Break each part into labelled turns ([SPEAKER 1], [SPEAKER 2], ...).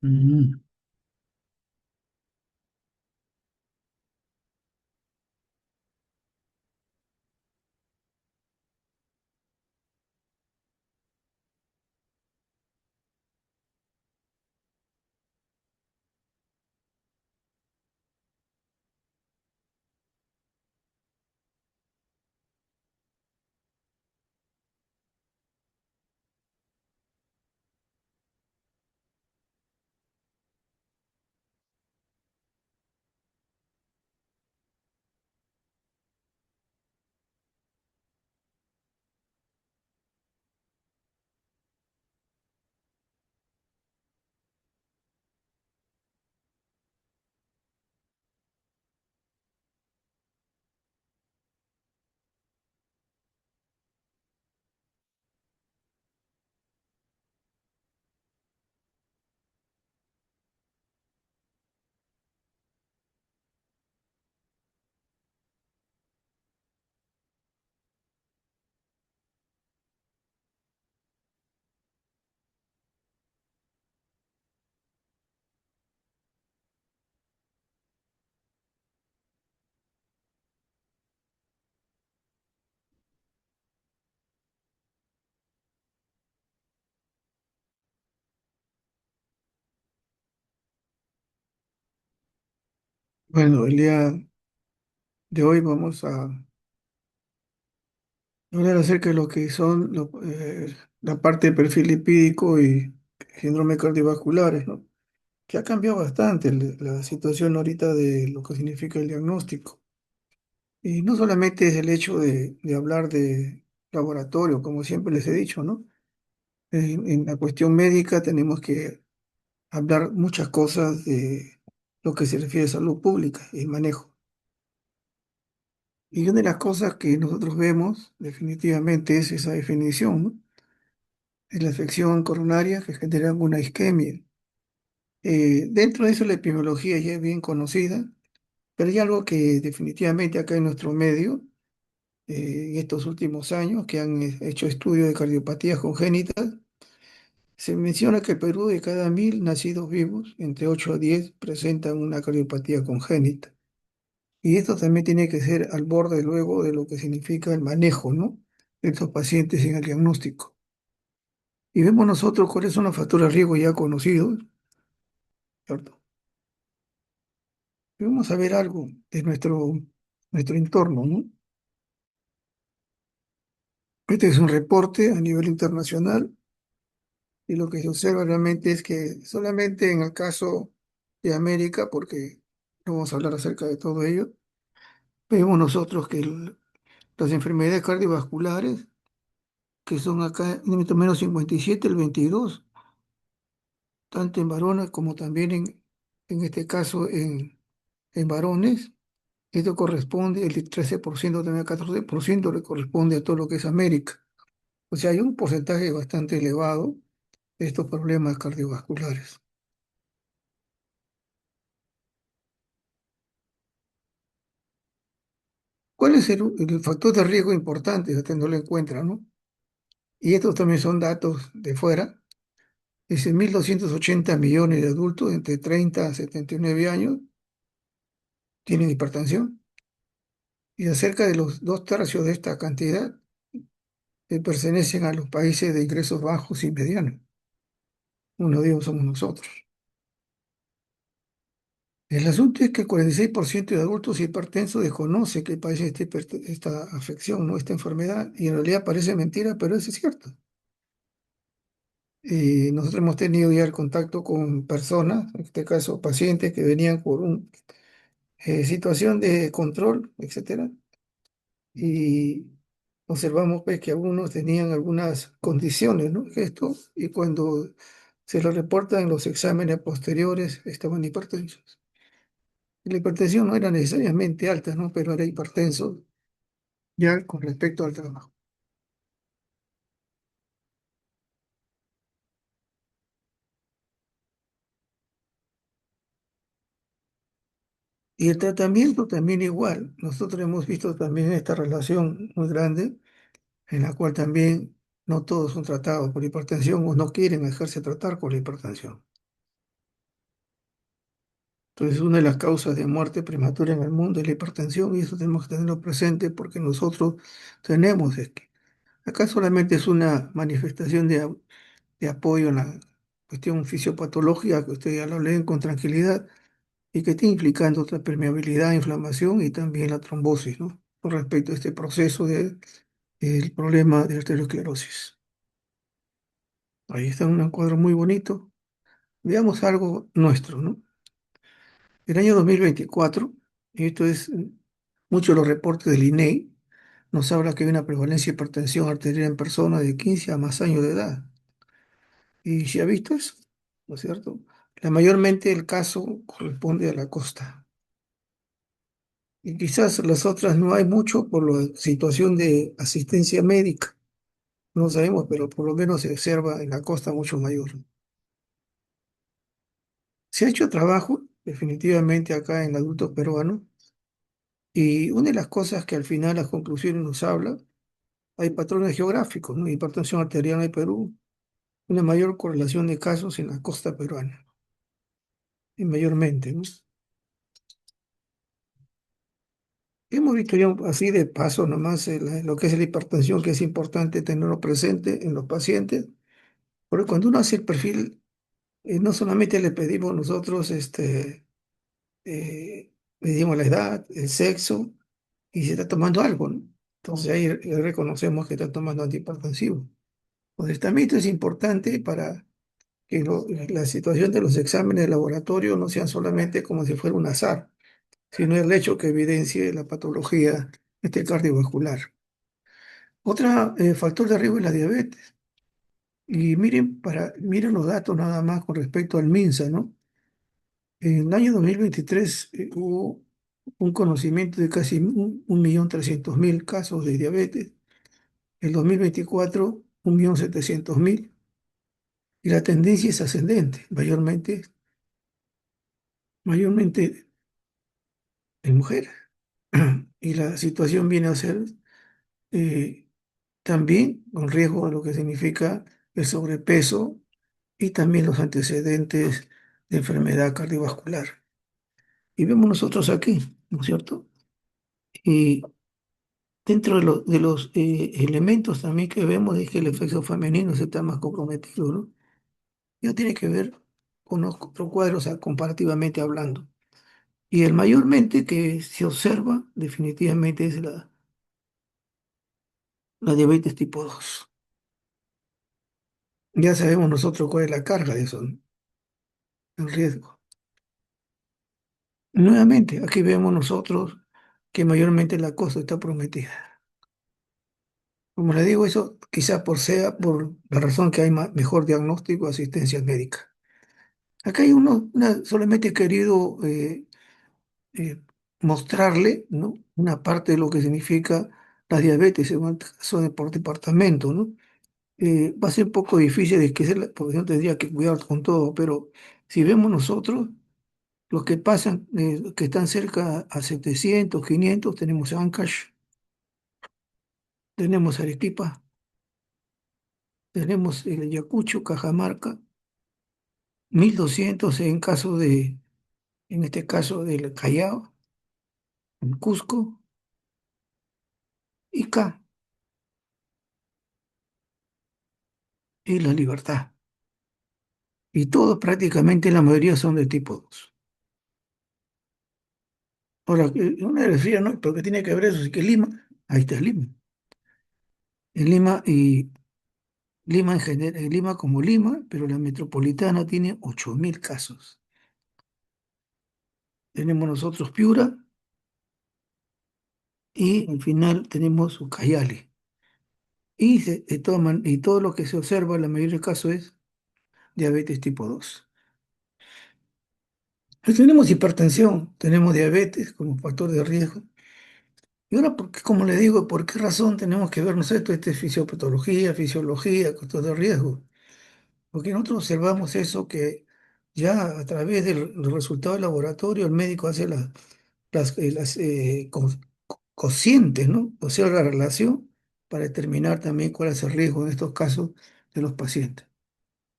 [SPEAKER 1] Mm. Bueno, el día de hoy vamos a hablar acerca de lo que son la parte del perfil lipídico y síndrome cardiovasculares, ¿no? Que ha cambiado bastante la situación ahorita de lo que significa el diagnóstico. Y no solamente es el hecho de hablar de laboratorio, como siempre les he dicho, ¿no? En la cuestión médica tenemos que hablar muchas cosas de lo que se refiere a salud pública y manejo. Y una de las cosas que nosotros vemos definitivamente es esa definición, ¿no? Es la afección coronaria que genera una isquemia. Dentro de eso la epidemiología ya es bien conocida, pero hay algo que definitivamente acá en nuestro medio, en estos últimos años, que han hecho estudios de cardiopatías congénitas, se menciona que el Perú de cada 1.000 nacidos vivos, entre 8 a 10 presentan una cardiopatía congénita. Y esto también tiene que ser al borde luego de lo que significa el manejo, ¿no? De estos pacientes en el diagnóstico. Y vemos nosotros cuáles son los factores de riesgo ya conocidos, ¿cierto? Y vamos a ver algo de nuestro entorno, ¿no? Este es un reporte a nivel internacional y lo que se observa realmente es que solamente en el caso de América, porque no vamos a hablar acerca de todo ello, vemos nosotros que las enfermedades cardiovasculares, que son acá en menos 57, el 22, tanto en varones como también en este caso en varones. Esto corresponde, el 13%, también el 14% le corresponde a todo lo que es América. O sea, hay un porcentaje bastante elevado de estos problemas cardiovasculares. ¿Cuál es el factor de riesgo importante a tenerlo en cuenta, ¿no? Y estos también son datos de fuera. Dice 1.280 millones de adultos entre 30 a 79 años tienen hipertensión y acerca de los 2 tercios de esta cantidad pertenecen a los países de ingresos bajos y medianos. Uno de ellos somos nosotros. El asunto es que el 46% de adultos hipertensos desconoce que padece esta afección, ¿no? Esta enfermedad, y en realidad parece mentira, pero eso es cierto. Nosotros hemos tenido ya el contacto con personas, en este caso pacientes que venían por una situación de control, etcétera, y observamos pues, que algunos tenían algunas condiciones, ¿no? Esto, y cuando se lo reportan en los exámenes posteriores, estaban hipertensos. La hipertensión no era necesariamente alta, ¿no? Pero era hipertenso ya con respecto al trabajo. Y el tratamiento también igual. Nosotros hemos visto también esta relación muy grande en la cual también no todos son tratados por hipertensión o no quieren dejarse tratar por la hipertensión. Entonces, una de las causas de muerte prematura en el mundo es la hipertensión y eso tenemos que tenerlo presente porque nosotros tenemos esto. Acá solamente es una manifestación de apoyo en la cuestión fisiopatológica que ustedes ya lo leen con tranquilidad y que está implicando otra permeabilidad, inflamación y también la trombosis, ¿no? Con respecto a este proceso el problema de arteriosclerosis. Ahí está un cuadro muy bonito. Veamos algo nuestro, ¿no? El año 2024, y esto es muchos de los reportes del INEI, nos habla que hay una prevalencia de hipertensión arterial en personas de 15 a más años de edad. ¿Y si ha visto eso? ¿No es cierto? Mayormente el caso corresponde a la costa. Y quizás las otras no hay mucho por la situación de asistencia médica. No sabemos, pero por lo menos se observa en la costa mucho mayor. Se ha hecho trabajo definitivamente acá en el adulto peruano y una de las cosas que al final las conclusiones nos habla, hay patrones geográficos, ¿no? Hipertensión arterial en el Perú, una mayor correlación de casos en la costa peruana, y mayormente, ¿no? Hemos visto ya así de paso nomás lo que es la hipertensión, que es importante tenerlo presente en los pacientes, porque cuando uno hace el perfil, no solamente le pedimos nosotros, pedimos la edad, el sexo, y se está tomando algo, ¿no? Entonces ahí reconocemos que está tomando antihipertensivo. Entonces también esto es importante para que la situación de los exámenes de laboratorio no sean solamente como si fuera un azar, sino el hecho que evidencie la patología cardiovascular. Otro factor de riesgo es la diabetes. Y miren los datos nada más con respecto al MINSA, ¿no? En el año 2023 hubo un conocimiento de casi 1.300.000 casos de diabetes. El 2024, 1.700.000. Y la tendencia es ascendente, mayormente en mujeres. Y la situación viene a ser eh, también con riesgo de lo que significa el sobrepeso y también los antecedentes de enfermedad cardiovascular. Y vemos nosotros aquí, ¿no es cierto? Y dentro de los elementos también que vemos es que el efecto femenino se está más comprometido, ¿no? Eso tiene que ver con los otros cuadros, o sea, comparativamente hablando. Y el mayormente que se observa definitivamente es la diabetes tipo 2. Ya sabemos nosotros cuál es la carga de eso, ¿no? El riesgo. Nuevamente, aquí vemos nosotros que mayormente la cosa está prometida. Como le digo, eso quizás sea por la razón que hay mejor diagnóstico, asistencia médica. Acá hay solamente he querido eh, mostrarle, ¿no? Una parte de lo que significa la diabetes en un caso por departamento, ¿no? Va a ser un poco difícil de que porque no tendría que cuidar con todo, pero si vemos nosotros, los que pasan, que están cerca a 700, 500, tenemos Ancash, tenemos Arequipa, tenemos el Ayacucho, Cajamarca, 1.200 en este caso del Callao, en Cusco, Ica y La Libertad. Y todos prácticamente la mayoría son de tipo 2. Ahora, una decía, ¿no? ¿Pero qué tiene que ver eso? Sí que Lima, ahí está Lima. En Lima y Lima en general, Lima como Lima, pero la metropolitana tiene 8.000 casos. Tenemos nosotros Piura y al final tenemos Ucayali. Y todo lo que se observa, la mayoría de casos es diabetes tipo 2. Pues tenemos hipertensión, tenemos diabetes como factor de riesgo. Y ahora, como le digo, ¿por qué razón tenemos que vernos esto? Este es fisiopatología, fisiología, factor de riesgo. Porque nosotros observamos eso que ya a través del resultado del laboratorio el médico hace cocientes, ¿no? O sea, la relación para determinar también cuál es el riesgo en estos casos de los pacientes.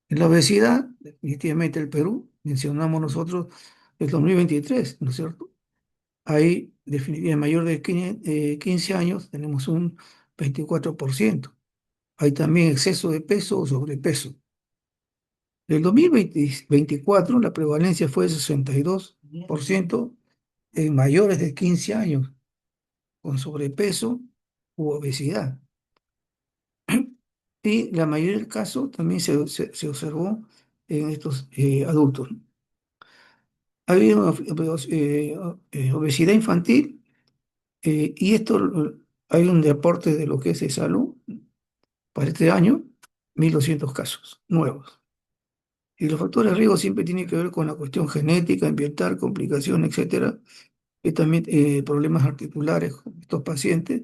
[SPEAKER 1] En la obesidad, definitivamente el Perú, mencionamos nosotros el 2023, ¿no es cierto? Ahí, definitivamente, mayor de 15 años, tenemos un 24%. Hay también exceso de peso o sobrepeso. En el 2024, la prevalencia fue de 62% en mayores de 15 años con sobrepeso u obesidad. Y la mayoría del caso también se observó en estos adultos. Ha habido obesidad infantil y esto hay un reporte de lo que es de salud para este año, 1.200 casos nuevos. Y los factores de riesgo siempre tienen que ver con la cuestión genética, ambiental, complicaciones, etcétera, y también problemas articulares con estos pacientes,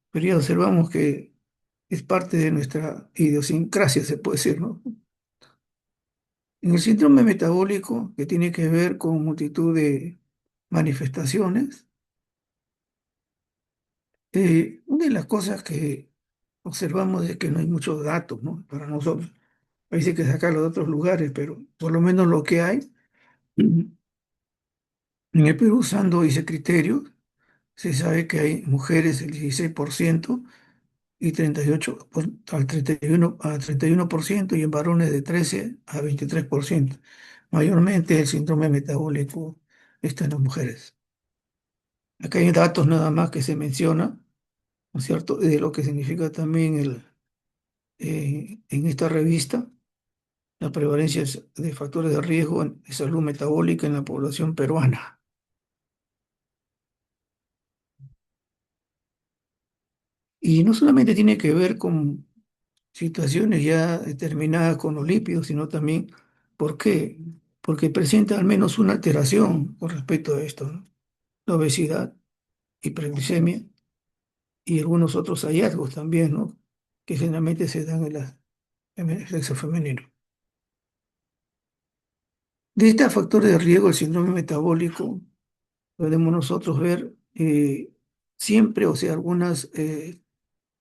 [SPEAKER 1] pero ya observamos que es parte de nuestra idiosincrasia, se puede decir, ¿no? En el síndrome metabólico, que tiene que ver con multitud de manifestaciones, una de las cosas que observamos es que no hay muchos datos, ¿no? Para nosotros. Hay que sacarlo de otros lugares, pero por lo menos lo que hay, en el Perú, usando ese criterio, se sabe que hay mujeres el 16% y 38 al 31, a 31% y en varones de 13 a 23%. Mayormente el síndrome metabólico está en las mujeres. Acá hay datos nada más que se menciona, ¿no es cierto?, de lo que significa también en esta revista la prevalencia de factores de riesgo de salud metabólica en la población peruana. Y no solamente tiene que ver con situaciones ya determinadas con los lípidos, sino también, ¿por qué? Porque presenta al menos una alteración con respecto a esto, ¿no? La obesidad, hiperglicemia y algunos otros hallazgos también, ¿no? Que generalmente se dan en el sexo femenino. De estos factores de riesgo, el síndrome metabólico, podemos nosotros ver siempre, o sea, algunas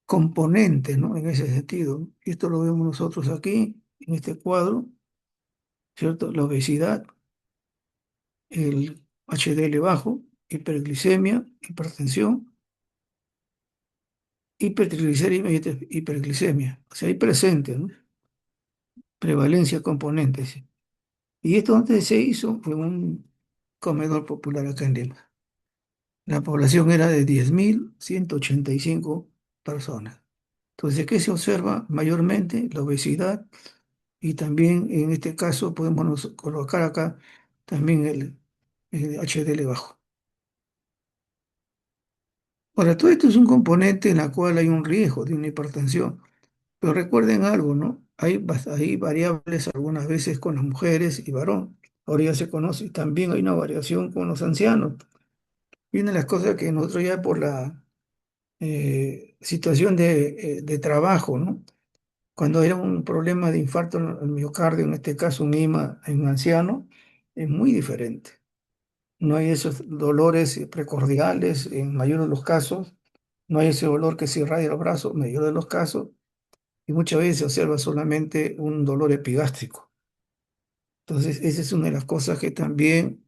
[SPEAKER 1] componentes, ¿no? En ese sentido. Y esto lo vemos nosotros aquí, en este cuadro, ¿cierto? La obesidad, el HDL bajo, hiperglicemia, hipertensión, hipertriglicemia y hiperglicemia. O sea, hay presente, ¿no? Prevalencia componentes. Y esto antes se hizo en un comedor popular acá en Lima. La población era de 10.185 personas. Entonces, ¿qué se observa mayormente? La obesidad y también en este caso podemos colocar acá también el HDL bajo. Ahora, todo esto es un componente en la cual hay un riesgo de una hipertensión, pero recuerden algo, ¿no? Hay variables algunas veces con las mujeres y varón. Ahora ya se conoce, también hay una variación con los ancianos. Y una de las cosas que nosotros ya por la situación de trabajo, ¿no? Cuando era un problema de infarto al miocardio, en este caso un IMA en un anciano, es muy diferente. No hay esos dolores precordiales en mayor de los casos, no hay ese dolor que se irradia el brazo en mayor de los casos, y muchas veces se observa solamente un dolor epigástrico. Entonces, esa es una de las cosas que también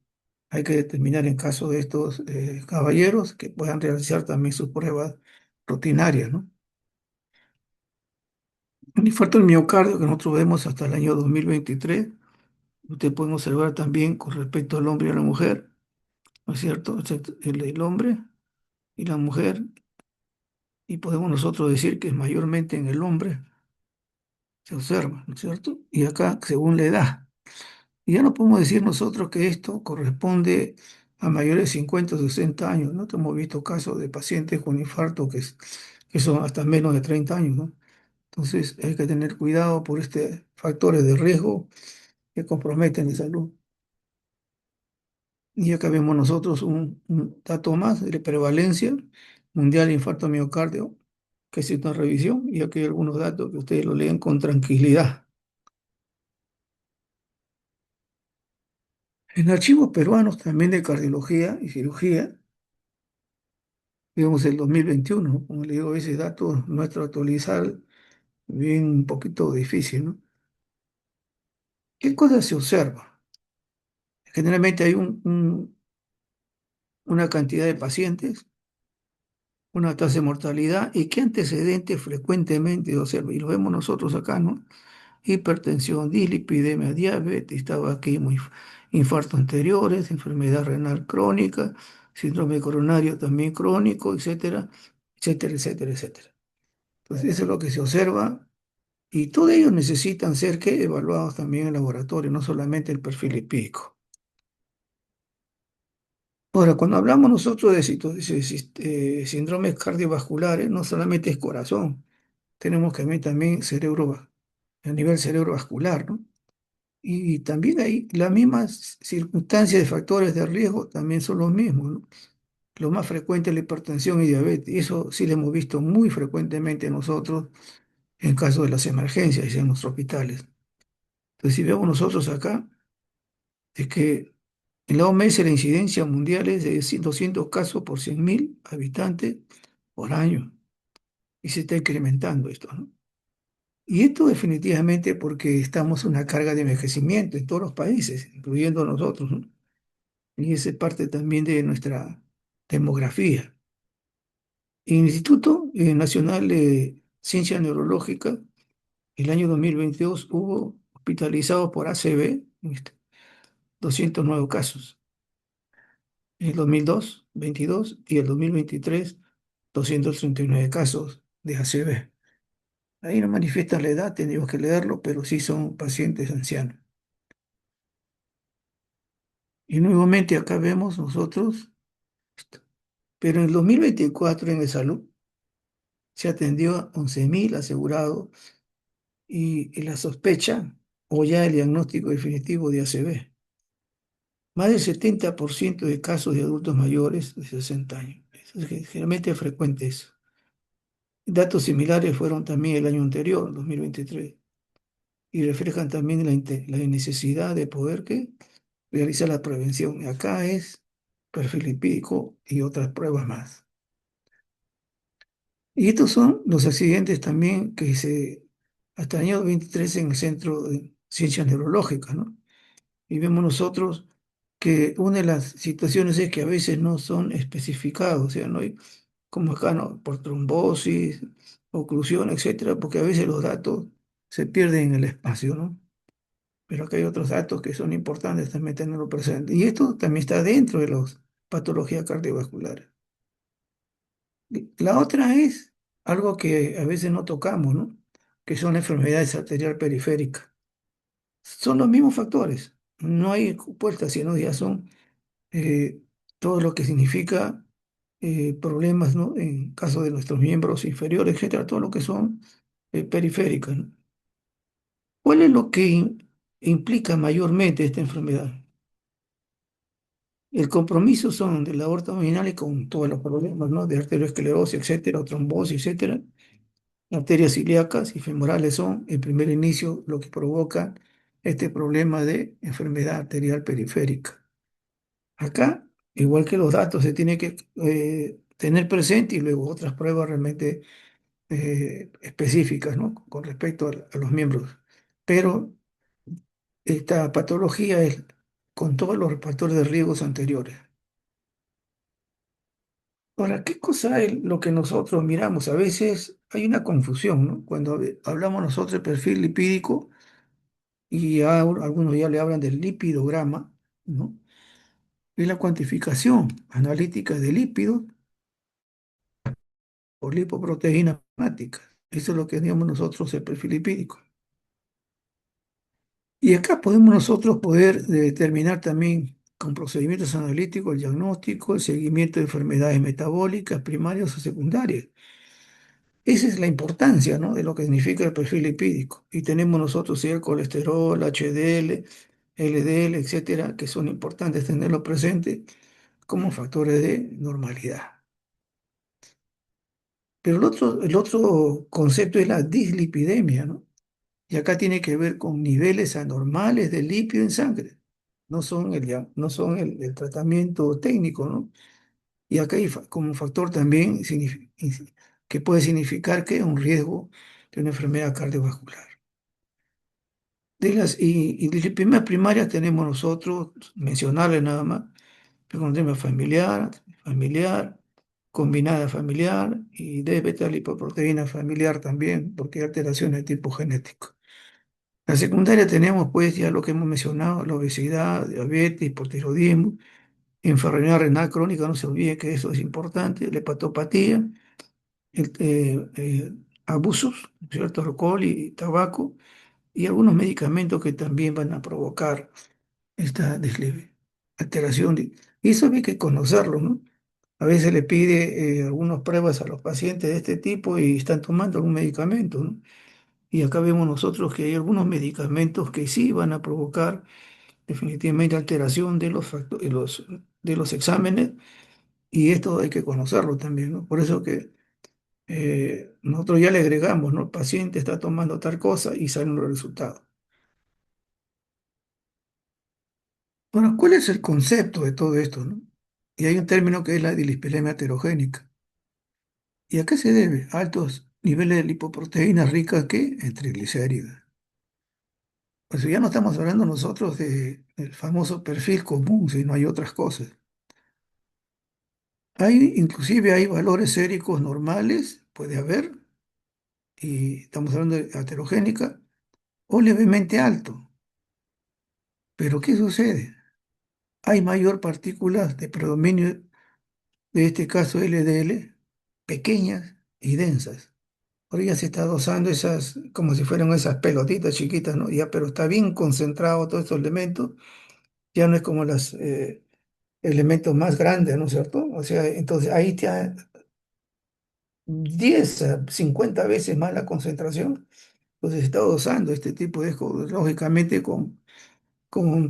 [SPEAKER 1] hay que determinar en caso de estos caballeros que puedan realizar también sus pruebas rutinarias, ¿no? Un infarto del miocardio que nosotros vemos hasta el año 2023, usted puede observar también con respecto al hombre y a la mujer, ¿no es cierto? El hombre y la mujer, y podemos nosotros decir que es mayormente en el hombre se observa, ¿no es cierto? Y acá según la edad. Y ya no podemos decir nosotros que esto corresponde a mayores de 50 o 60 años, ¿no? Hemos visto casos de pacientes con infarto que son hasta menos de 30 años, ¿no? Entonces hay que tener cuidado por estos factores de riesgo que comprometen la salud. Y acá vemos nosotros un dato más de prevalencia mundial de infarto miocardio, que es una revisión, y aquí hay algunos datos que ustedes lo leen con tranquilidad. En archivos peruanos también de cardiología y cirugía, vemos el 2021, ¿no? Como le digo, ese dato nuestro actualizar bien un poquito difícil, ¿no? ¿Qué cosas se observa? Generalmente hay una cantidad de pacientes, una tasa de mortalidad y qué antecedentes frecuentemente observa. Y lo vemos nosotros acá, ¿no? Hipertensión, dislipidemia, diabetes, tabaquismo, infartos anteriores, enfermedad renal crónica, síndrome coronario también crónico, etcétera, etcétera, etcétera, etcétera. Entonces, eso es lo que se observa y todos ellos necesitan ser ¿qué? Evaluados también en laboratorio, no solamente el perfil lipídico. Ahora, cuando hablamos nosotros de síndromes cardiovasculares, no solamente es corazón, tenemos que ver también cerebro, a nivel cerebrovascular, ¿no? Y también hay las mismas circunstancias de factores de riesgo, también son los mismos, ¿no? Lo más frecuente es la hipertensión y diabetes. Eso sí lo hemos visto muy frecuentemente nosotros en caso de las emergencias y en nuestros hospitales. Entonces, si vemos nosotros acá, es que en la OMS la incidencia mundial es de 200 casos por 100.000 habitantes por año. Y se está incrementando esto, ¿no? Y esto definitivamente porque estamos en una carga de envejecimiento en todos los países, incluyendo nosotros, ¿no? Y esa es parte también de nuestra demografía. En el Instituto Nacional de Ciencia Neurológica, el año 2022 hubo hospitalizados por ACV, 209 casos. En el 2002, 22 y el 2023, 239 casos de ACV. Ahí no manifiestan la edad, tendríamos que leerlo, pero sí son pacientes ancianos. Y nuevamente acá vemos nosotros, pero en el 2024 en el salud se atendió a 11.000 asegurados y la sospecha o ya el diagnóstico definitivo de ACV. Más del 70% de casos de adultos mayores de 60 años. Eso es generalmente frecuente eso. Datos similares fueron también el año anterior, 2023, y reflejan también la necesidad de poder ¿qué? Realizar la prevención. Acá es perfil lipídico y otras pruebas más. Y estos son los accidentes también hasta el año 23 en el Centro de Ciencias Neurológicas, ¿no? Y vemos nosotros que una de las situaciones es que a veces no son especificados, o sea, no hay, como acá, ¿no? Por trombosis, oclusión, etcétera, porque a veces los datos se pierden en el espacio, ¿no? Pero acá hay otros datos que son importantes también tenerlo presente. Y esto también está dentro de las patologías cardiovasculares. Y la otra es algo que a veces no tocamos, ¿no? Que son enfermedades arterial periféricas. Son los mismos factores. No hay puertas, sino ya son eh, todo lo que significa problemas, ¿no? En caso de nuestros miembros inferiores, etcétera, todo lo que son periféricas, ¿no? ¿Cuál es lo que implica mayormente esta enfermedad? El compromiso son de la aorta abdominal y con todos los problemas, ¿no? De arteriosclerosis, etcétera, o trombosis, etcétera. Arterias ilíacas y femorales son, en primer inicio, lo que provoca este problema de enfermedad arterial periférica. Acá, igual que los datos, se tiene que tener presente y luego otras pruebas realmente específicas, ¿no? Con respecto a los miembros. Pero esta patología es con todos los factores de riesgos anteriores. Ahora, ¿qué cosa es lo que nosotros miramos? A veces hay una confusión, ¿no? Cuando hablamos nosotros del perfil lipídico y algunos ya le hablan del lipidograma, ¿no? Es la cuantificación analítica de lípidos por lipoproteínas hemáticas. Eso es lo que llamamos nosotros el perfil lipídico. Y acá podemos nosotros poder determinar también con procedimientos analíticos el diagnóstico, el seguimiento de enfermedades metabólicas primarias o secundarias. Esa es la importancia, ¿no? De lo que significa el perfil lipídico. Y tenemos nosotros sí, el colesterol, HDL, LDL, etcétera, que son importantes tenerlo presente como factores de normalidad. Pero el otro concepto es la dislipidemia, ¿no? Y acá tiene que ver con niveles anormales de lípido en sangre. No son el tratamiento técnico, ¿no? Y acá hay como factor también que puede significar que un riesgo de una enfermedad cardiovascular. Y de disciplinas primarias tenemos nosotros, mencionarles nada más, tema familiar, familiar, combinada familiar y de beta lipoproteína familiar también, porque hay alteraciones de tipo genético. La secundaria tenemos pues ya lo que hemos mencionado, la obesidad, diabetes, hipotiroidismo, enfermedad renal crónica, no se olvide que eso es importante, la hepatopatía, abusos, ¿cierto? Alcohol y tabaco, y algunos medicamentos que también van a provocar esta alteración. Y eso hay que conocerlo, ¿no? A veces le pide algunas pruebas a los pacientes de este tipo y están tomando algún medicamento, ¿no? Y acá vemos nosotros que hay algunos medicamentos que sí van a provocar definitivamente alteración de de los exámenes y esto hay que conocerlo también, ¿no? Por eso que nosotros ya le agregamos, ¿no? El paciente está tomando tal cosa y salen los resultados. Bueno, ¿cuál es el concepto de todo esto, no? Y hay un término que es la dislipilemia heterogénica. ¿Y a qué se debe? Altos niveles de lipoproteínas ricas que en triglicéridos. Pues ya no estamos hablando nosotros del famoso perfil común, sino hay otras cosas. Inclusive hay valores séricos normales, puede haber, y estamos hablando de heterogénica, o levemente alto. Pero ¿qué sucede? Hay mayor partículas de predominio de este caso LDL, pequeñas y densas. Ahora ya se está dosando esas, como si fueran esas pelotitas chiquitas, ¿no? Ya, pero está bien concentrado todos estos elementos, ya no es como los elementos más grandes, ¿no es cierto? O sea, entonces ahí ya 10 a 50 veces más la concentración, pues se está dosando este tipo de cosas, lógicamente con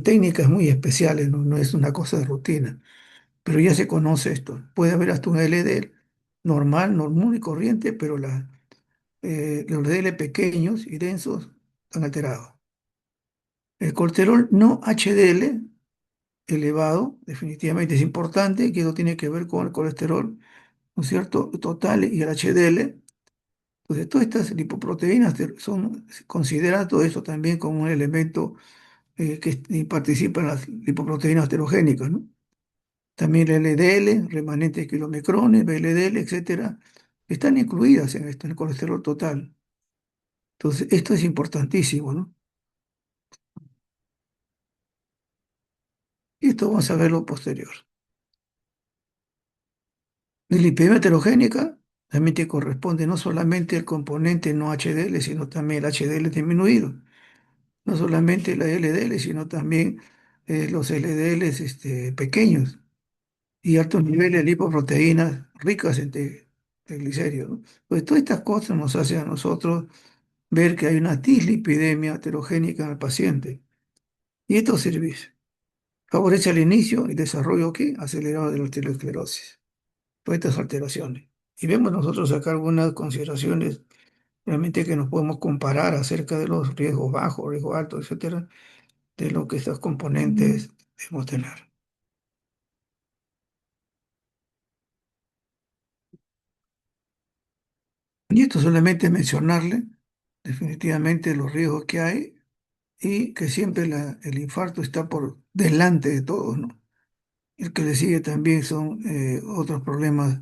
[SPEAKER 1] técnicas muy especiales, ¿no? No es una cosa de rutina, pero ya se conoce esto. Puede haber hasta un LDL normal y corriente, pero los LDL pequeños y densos están alterados. El colesterol no HDL elevado definitivamente es importante, que eso tiene que ver con el colesterol, ¿no es cierto?, total y el HDL. Entonces, todas estas lipoproteínas son consideradas todo esto también como un elemento participa en las lipoproteínas heterogénicas, ¿no? También el LDL, remanentes kilomicrones, VLDL, etcétera, están incluidas en esto, en el colesterol total. Entonces, esto es importantísimo, ¿no? Y esto vamos a verlo posterior. La lipidemia heterogénica también te corresponde no solamente el componente no HDL, sino también el HDL disminuido. No solamente la LDL, sino también los LDLs pequeños y altos niveles de lipoproteínas ricas en triglicéridos, ¿no? Pues todas estas cosas nos hacen a nosotros ver que hay una dislipidemia heterogénica en el paciente. Y esto sirve, favorece el inicio y desarrollo ¿qué? Acelerado de la arteriosclerosis. Todas estas alteraciones. Y vemos nosotros acá algunas consideraciones realmente que nos podemos comparar acerca de los riesgos bajos, riesgos altos, etcétera, de lo que estos componentes debemos tener. Y esto solamente mencionarle definitivamente los riesgos que hay y que siempre el infarto está por delante de todos, ¿no? El que le sigue también son otros problemas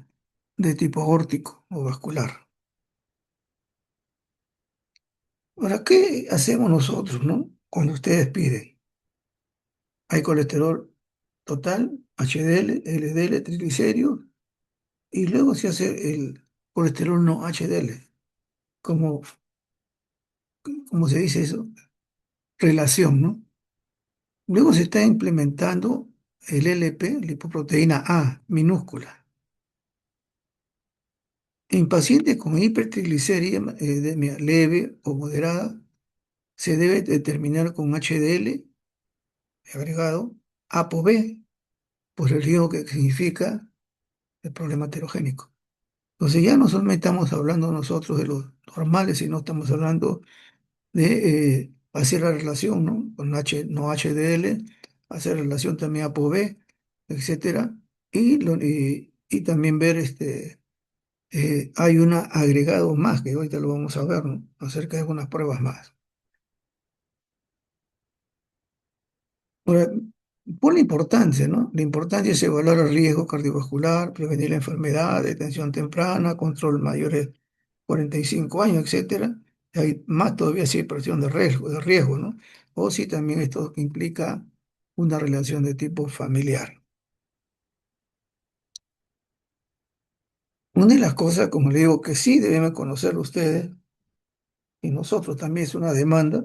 [SPEAKER 1] de tipo aórtico o vascular. Ahora, ¿qué hacemos nosotros, no? Cuando ustedes piden, hay colesterol total, HDL, LDL, triglicéridos, y luego se hace el colesterol no HDL, como, como se dice eso, relación, ¿no? Luego se está implementando el LP, lipoproteína A, minúscula. En pacientes con hipertrigliceridemia leve o moderada, se debe determinar con HDL agregado ApoB, por el riesgo que significa el problema heterogénico. Entonces ya no solamente estamos hablando nosotros de los normales, sino estamos hablando de hacer la relación, ¿no? Con no HDL, hacer relación también ApoB, etcétera, y también ver hay un agregado más que ahorita lo vamos a ver, ¿no? Acerca de algunas pruebas más. Ahora, por la importancia, ¿no? La importancia es evaluar el riesgo cardiovascular, prevenir la enfermedad, detención temprana, control mayores de 45 años, etcétera. Y hay más todavía si hay presión de riesgo, ¿no? O si también esto implica una relación de tipo familiar. Una de las cosas, como le digo, que sí deben conocer ustedes, y nosotros también es una demanda,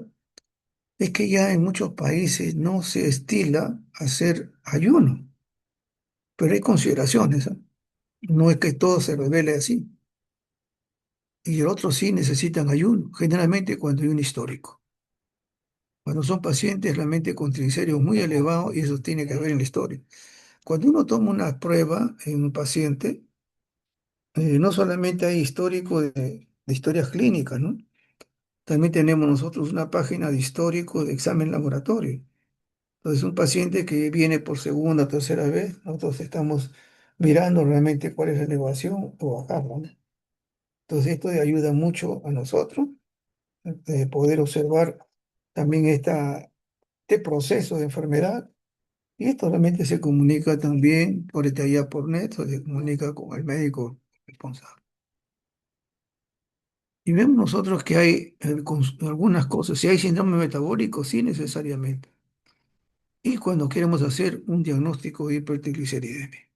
[SPEAKER 1] es que ya en muchos países no se estila hacer ayuno, pero hay consideraciones, ¿ah? No es que todo se revele así. Y el otro sí necesitan ayuno, generalmente cuando hay un histórico. Cuando son pacientes realmente con triglicéridos muy elevados, y eso tiene que ver en la historia. Cuando uno toma una prueba en un paciente, no solamente hay histórico de historias clínicas, ¿no? También tenemos nosotros una página de histórico de examen laboratorio. Entonces, un paciente que viene por segunda o tercera vez, nosotros estamos mirando realmente cuál es la elevación o bajarla, ¿no? Entonces, esto ayuda mucho a nosotros poder observar también este proceso de enfermedad. Y esto realmente se comunica también por allá por net, o se comunica con el médico responsable. Y vemos nosotros que hay algunas cosas, si hay síndrome metabólico, sí necesariamente. Y cuando queremos hacer un diagnóstico de hipertrigliceridemia,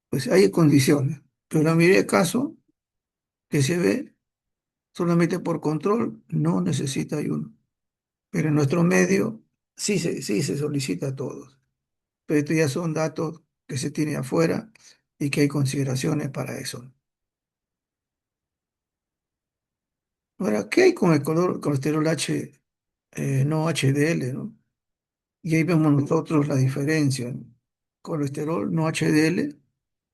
[SPEAKER 1] pues hay condiciones. Pero la mayoría de casos que se ve solamente por control no necesita ayuno. Pero en nuestro medio sí se solicita a todos. Pero estos ya son datos que se tienen afuera y que hay consideraciones para eso. Ahora, ¿qué hay con el colesterol no HDL, ¿no? Y ahí vemos nosotros la diferencia, ¿no? Colesterol no HDL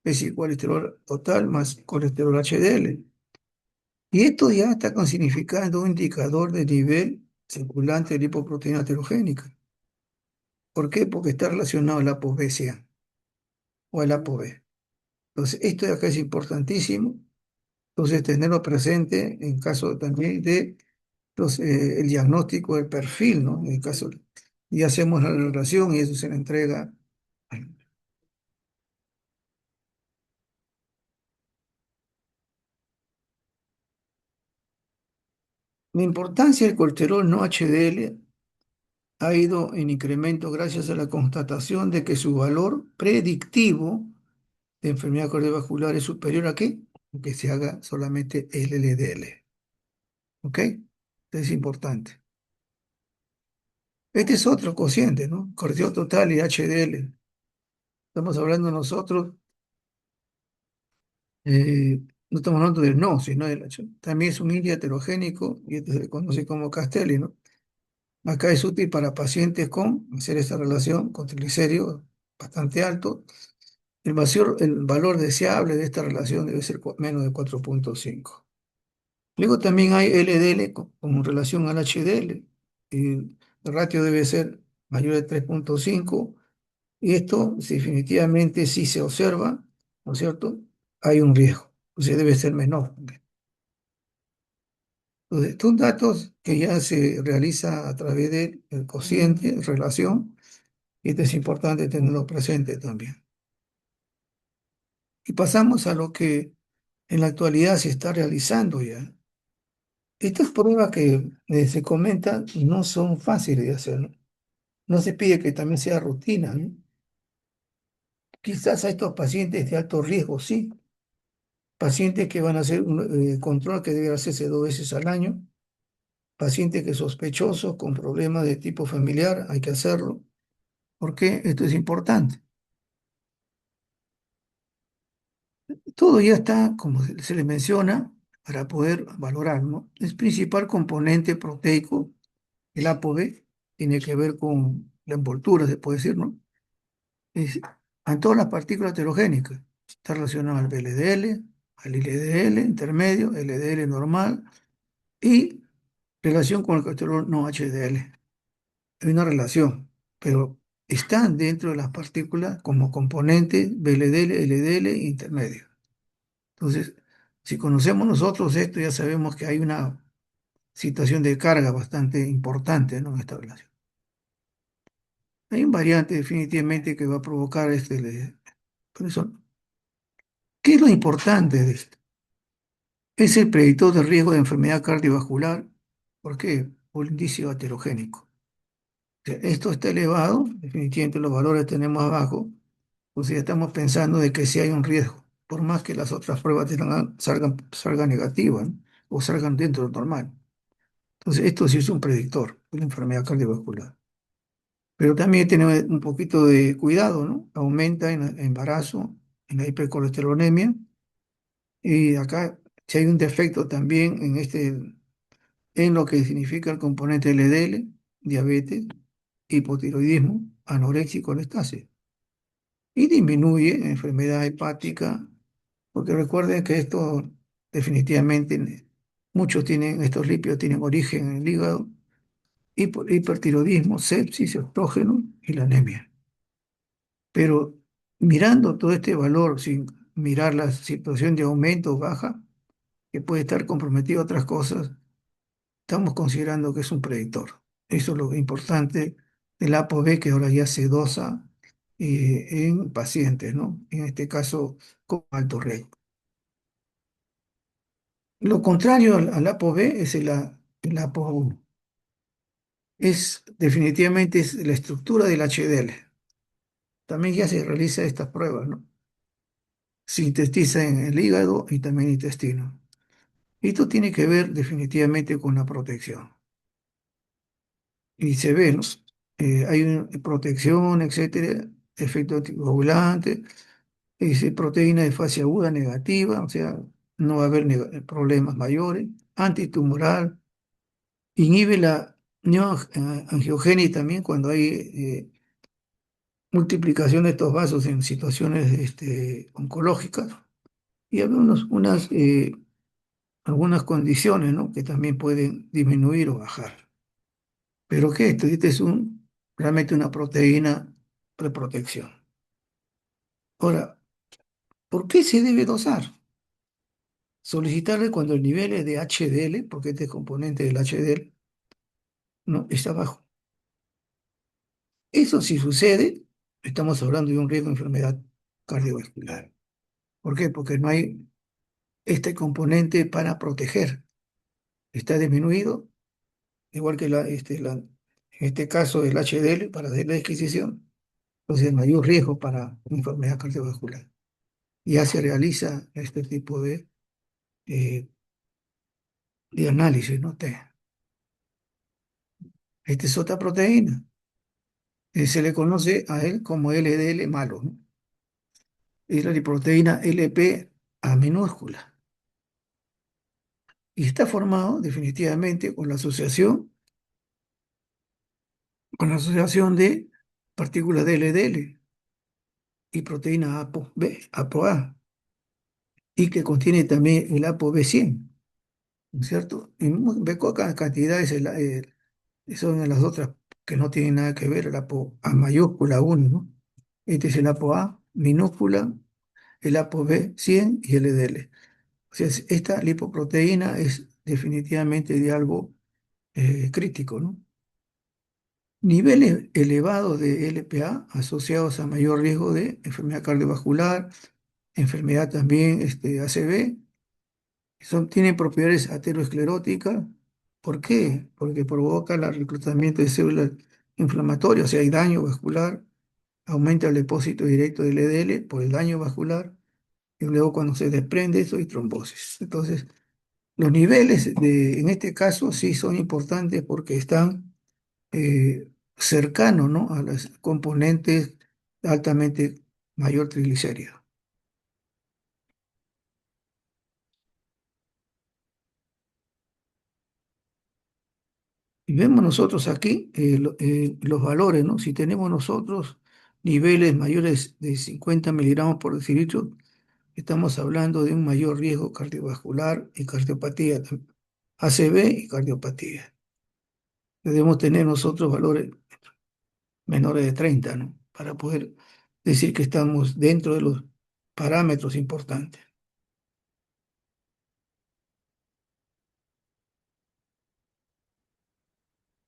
[SPEAKER 1] es igual a colesterol total más colesterol HDL. Y esto ya está con significando un indicador de nivel circulante de lipoproteína heterogénica. ¿Por qué? Porque está relacionado al ApoB o al ApoB. Entonces, esto de acá es importantísimo. Entonces, tenerlo presente en caso también de el diagnóstico del perfil, ¿no? En el caso, y hacemos la relación y eso se le entrega. La importancia del colesterol no HDL ha ido en incremento gracias a la constatación de que su valor predictivo de enfermedad cardiovascular es superior a qué? Que se haga solamente el LDL. ¿Ok? Es importante. Este es otro cociente, ¿no? Colesterol total y HDL. Estamos hablando nosotros, no estamos hablando del no, sino del H. También es un índice heterogénico y esto se le conoce como Castelli, ¿no? Acá es útil para pacientes con hacer esta relación con triglicéridos bastante altos. El valor deseable de esta relación debe ser menos de 4,5. Luego también hay LDL con relación al HDL. Y el ratio debe ser mayor de 3,5. Y esto definitivamente si se observa, ¿no es cierto? Hay un riesgo. O sea, debe ser menor. Entonces, estos datos que ya se realiza a través del cociente, relación, y esto es importante tenerlo presente también. Y pasamos a lo que en la actualidad se está realizando ya. Estas pruebas que se comentan no son fáciles de hacer, ¿no? No se pide que también sea rutina, ¿no? Quizás a estos pacientes de alto riesgo, sí. Pacientes que van a hacer un control que debe hacerse 2 veces al año. Pacientes que sospechosos con problemas de tipo familiar, hay que hacerlo. ¿Por qué? Esto es importante. Todo ya está, como se le menciona, para poder valorar, ¿no? El principal componente proteico, el ApoB, tiene que ver con la envoltura, se puede decir, ¿no? Es, en todas las partículas heterogénicas. Está relacionado al VLDL, al LDL intermedio, LDL normal y relación con el colesterol no HDL. Hay una relación, pero están dentro de las partículas como componentes VLDL, LDL intermedio. Entonces, si conocemos nosotros esto, ya sabemos que hay una situación de carga bastante importante, ¿no? En esta relación. Hay un variante definitivamente que va a provocar por eso, ¿qué es lo importante de esto? Es el predictor de riesgo de enfermedad cardiovascular. ¿Por qué? Por el indicio aterogénico. O sea, esto está elevado, definitivamente los valores tenemos abajo, o sea, estamos pensando de que si hay un riesgo, por más que las otras pruebas salgan negativas, ¿no? O salgan dentro de lo normal. Entonces, esto sí es un predictor de la enfermedad cardiovascular. Pero también tenemos un poquito de cuidado, ¿no? Aumenta en el embarazo, en la hipercolesterolemia, y acá si hay un defecto también en lo que significa el componente LDL, diabetes, hipotiroidismo, anorexia y colestasis. Y disminuye enfermedad hepática, porque recuerden que esto definitivamente, muchos tienen, estos lípidos tienen origen en el hígado, hipertiroidismo, sepsis, estrógeno y la anemia. Pero mirando todo este valor, sin mirar la situación de aumento o baja, que puede estar comprometido a otras cosas, estamos considerando que es un predictor. Eso es lo importante del ApoB, que ahora ya se dosa en pacientes, ¿no? En este caso, con alto riesgo. Lo contrario al ApoB es el ApoA1. Definitivamente es la estructura del HDL. También ya se realiza estas pruebas, ¿no? Sintetiza en el hígado y también intestino. Esto tiene que ver definitivamente con la protección. Y se ve, ¿no? Hay una protección, etcétera, efecto anticoagulante, dice proteína de fase aguda negativa, o sea, no va a haber problemas mayores, antitumoral, inhibe la neoangiogénesis también cuando hay multiplicación de estos vasos en situaciones oncológicas, y hay algunas condiciones, ¿no? Que también pueden disminuir o bajar. ¿Pero qué? Este es realmente una proteína de protección. Ahora, ¿por qué se debe dosar? Solicitarle cuando el nivel es de HDL, porque este componente del HDL no, está bajo. Eso si sucede, estamos hablando de un riesgo de enfermedad cardiovascular. ¿Por qué? Porque no hay este componente para proteger. Está disminuido, igual que en este caso el HDL para hacer la adquisición. Entonces no hay un riesgo para enfermedad cardiovascular. Ya se realiza este tipo eh, de análisis, ¿no? Esta es otra proteína. Se le conoce a él como LDL malo, ¿no? Es la lipoproteína LPA minúscula. Y está formado definitivamente con la asociación de partículas de LDL y proteína ApoB, ApoA, y que contiene también el ApoB100, ¿no es cierto? Y muy pocas cantidades son las otras que no tienen nada que ver, el ApoA mayúscula 1, ¿no? Este es el ApoA minúscula, el ApoB100 y el LDL. O sea, esta lipoproteína es definitivamente de algo crítico, ¿no? Niveles elevados de LPA asociados a mayor riesgo de enfermedad cardiovascular, enfermedad también ACV, tienen propiedades ateroscleróticas. ¿Por qué? Porque provoca el reclutamiento de células inflamatorias, o sea, hay daño vascular, aumenta el depósito directo del LDL por el daño vascular, y luego cuando se desprende eso hay trombosis. Entonces, los niveles en este caso sí son importantes porque están cercanos, ¿no? A las componentes altamente mayor triglicérido. Y vemos nosotros aquí los valores, ¿no? Si tenemos nosotros niveles mayores de 50 miligramos por decilitro, estamos hablando de un mayor riesgo cardiovascular y cardiopatía, ACV y cardiopatía. Debemos tener nosotros valores menores de 30, ¿no? Para poder decir que estamos dentro de los parámetros importantes.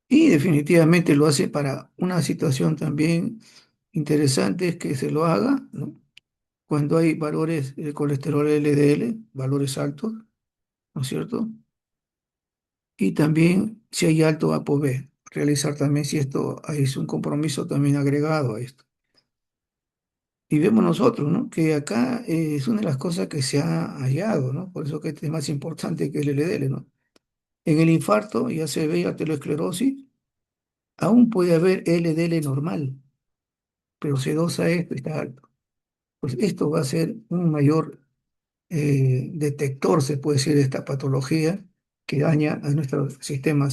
[SPEAKER 1] Y definitivamente lo hace para una situación también interesante, es que se lo haga, ¿no? Cuando hay valores de colesterol LDL, valores altos, ¿no es cierto? Y también si hay alto ApoB, realizar también si esto es un compromiso también agregado a esto. Y vemos nosotros, ¿no? Que acá es una de las cosas que se ha hallado, ¿no? Por eso que este es más importante que el LDL, ¿no? En el infarto ya se ve aterosclerosis, aún puede haber LDL normal, pero se dosa esto y está alto. Pues esto va a ser un mayor detector, se puede decir, de esta patología que daña a nuestro sistema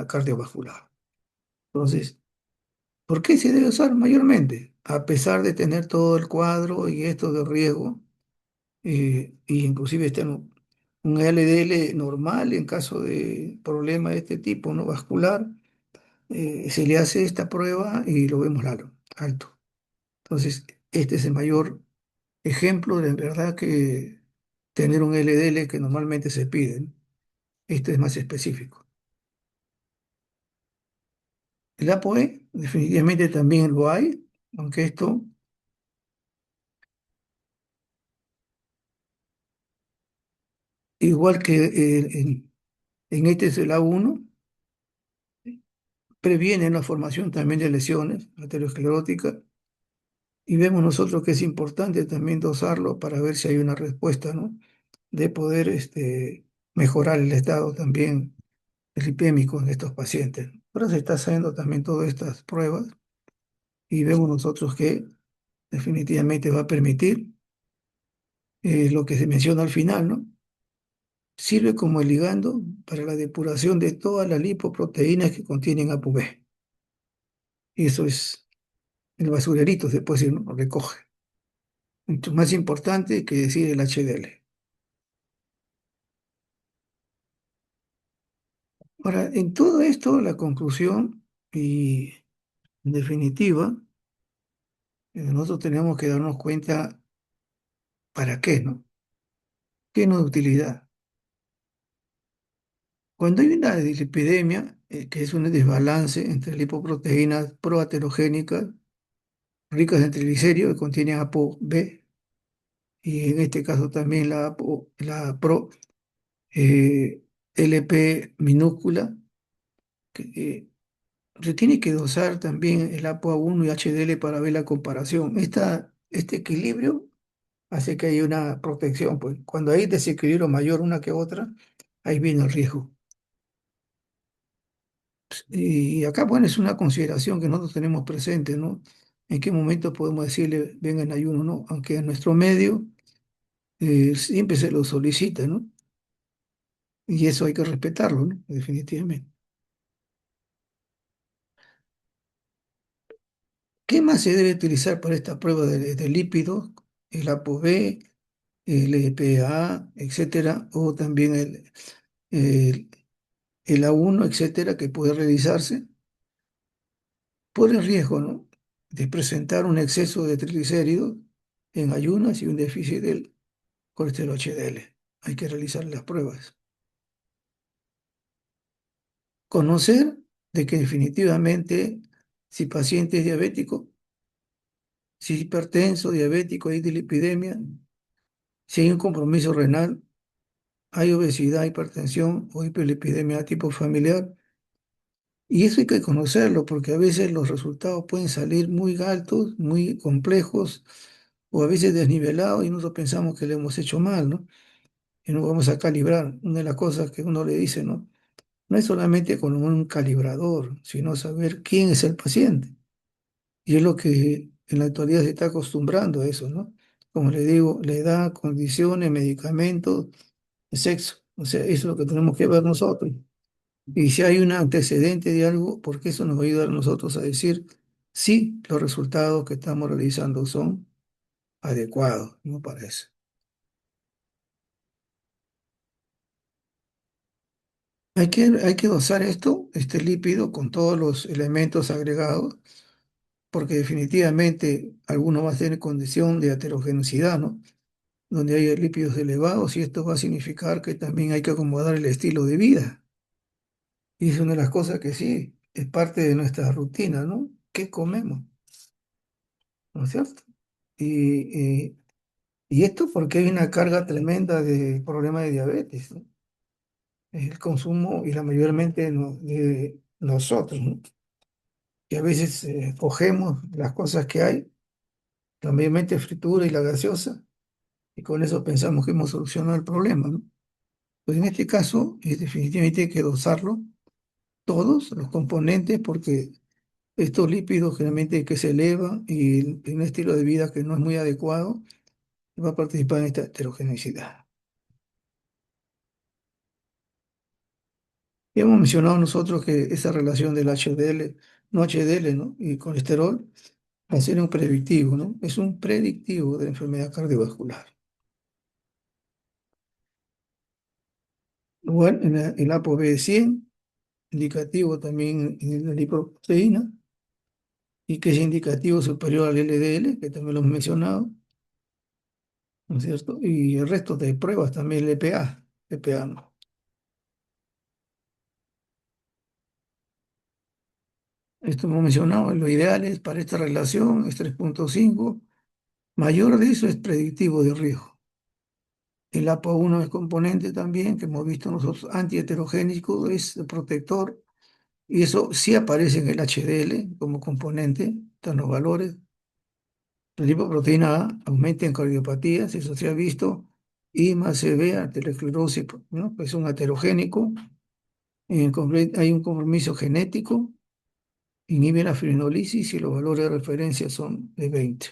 [SPEAKER 1] cardiovascular. Entonces, ¿por qué se debe usar mayormente? A pesar de tener todo el cuadro y esto de riesgo, y inclusive este, un LDL normal en caso de problema de este tipo, no vascular, se le hace esta prueba y lo vemos alto. Entonces, este es el mayor ejemplo de en verdad que tener un LDL que normalmente se pide, ¿no? Este es más específico. El ApoE definitivamente también lo hay, aunque esto, igual que en este es el A1, previene la formación también de lesiones ateroscleróticas y vemos nosotros que es importante también dosarlo para ver si hay una respuesta, ¿no? De poder mejorar el estado también lipémico en estos pacientes. Ahora se está haciendo también todas estas pruebas y vemos nosotros que definitivamente va a permitir lo que se menciona al final, ¿no? Sirve como el ligando para la depuración de todas las lipoproteínas que contienen ApoB. Y eso es el basurerito, se puede decir, ¿no? Lo recoge. Mucho más importante que decir el HDL. Ahora, en todo esto, la conclusión y en definitiva, nosotros tenemos que darnos cuenta para qué, ¿no? ¿Qué no de utilidad? Cuando hay una dislipidemia, que es un desbalance entre lipoproteínas proaterogénicas ricas en triglicéridos que contienen ApoB y en este caso también la pro LP minúscula, que se tiene que dosar también el ApoA1 y HDL para ver la comparación. Este equilibrio hace que haya una protección, pues cuando hay desequilibrio mayor una que otra, ahí viene el riesgo. Y acá, bueno, es una consideración que nosotros tenemos presente, ¿no? En qué momento podemos decirle, venga en ayuno, ¿no? Aunque en nuestro medio siempre se lo solicita, ¿no? Y eso hay que respetarlo, ¿no? Definitivamente. ¿Qué más se debe utilizar para esta prueba de lípidos? El ApoB, el EPA, etcétera, o también el, el A1, etcétera, que puede realizarse por el riesgo, ¿no? De presentar un exceso de triglicéridos en ayunas y un déficit del colesterol HDL. Hay que realizar las pruebas. Conocer de que definitivamente si paciente es diabético, si es hipertenso, diabético, hay dislipidemia, si hay un compromiso renal, hay obesidad, hipertensión o hiperlipidemia tipo familiar. Y eso hay que conocerlo porque a veces los resultados pueden salir muy altos, muy complejos o a veces desnivelados y nosotros pensamos que le hemos hecho mal, ¿no? Y no vamos a calibrar. Una de las cosas que uno le dice, ¿no? No es solamente con un calibrador, sino saber quién es el paciente. Y es lo que en la actualidad se está acostumbrando a eso, ¿no? Como le digo, la edad, condiciones, medicamentos, sexo. O sea, eso es lo que tenemos que ver nosotros. Y si hay un antecedente de algo, porque eso nos va a ayudar a nosotros a decir si los resultados que estamos realizando son adecuados, ¿no parece? Hay que dosar este lípido con todos los elementos agregados, porque definitivamente alguno va a tener condición de aterogenicidad, ¿no? Donde hay lípidos elevados y esto va a significar que también hay que acomodar el estilo de vida. Y es una de las cosas que sí, es parte de nuestra rutina, ¿no? ¿Qué comemos? ¿No es cierto? Y, y esto porque hay una carga tremenda de problemas de diabetes, ¿no? El consumo y la mayormente de nosotros, ¿no? Que a veces cogemos las cosas que hay, la mayormente fritura y la gaseosa, y con eso pensamos que hemos solucionado el problema, ¿no? Pues en este caso, definitivamente hay que dosarlo, todos los componentes, porque estos lípidos generalmente que se elevan y en un estilo de vida que no es muy adecuado, va a participar en esta heterogeneidad. Y hemos mencionado nosotros que esa relación del HDL, no HDL, ¿no? Y colesterol va a ser un predictivo, ¿no? Es un predictivo de la enfermedad cardiovascular. Igual en el ApoB 100, indicativo también en la lipoproteína, y que es indicativo superior al LDL, que también lo hemos mencionado, ¿no es cierto? Y el resto de pruebas también, el EPA no. Esto hemos mencionado, lo ideal es para esta relación es 3,5, mayor de eso es predictivo de riesgo. El APA1 es componente también, que hemos visto nosotros, antiheterogénico, es protector, y eso sí aparece en el HDL como componente, están los valores. La lipoproteína A aumenta en cardiopatías, eso se ha visto, y más se ve aterosclerosis, ¿no? Es un aterogénico, hay un compromiso genético, inhibe la fibrinolisis y los valores de referencia son de 20.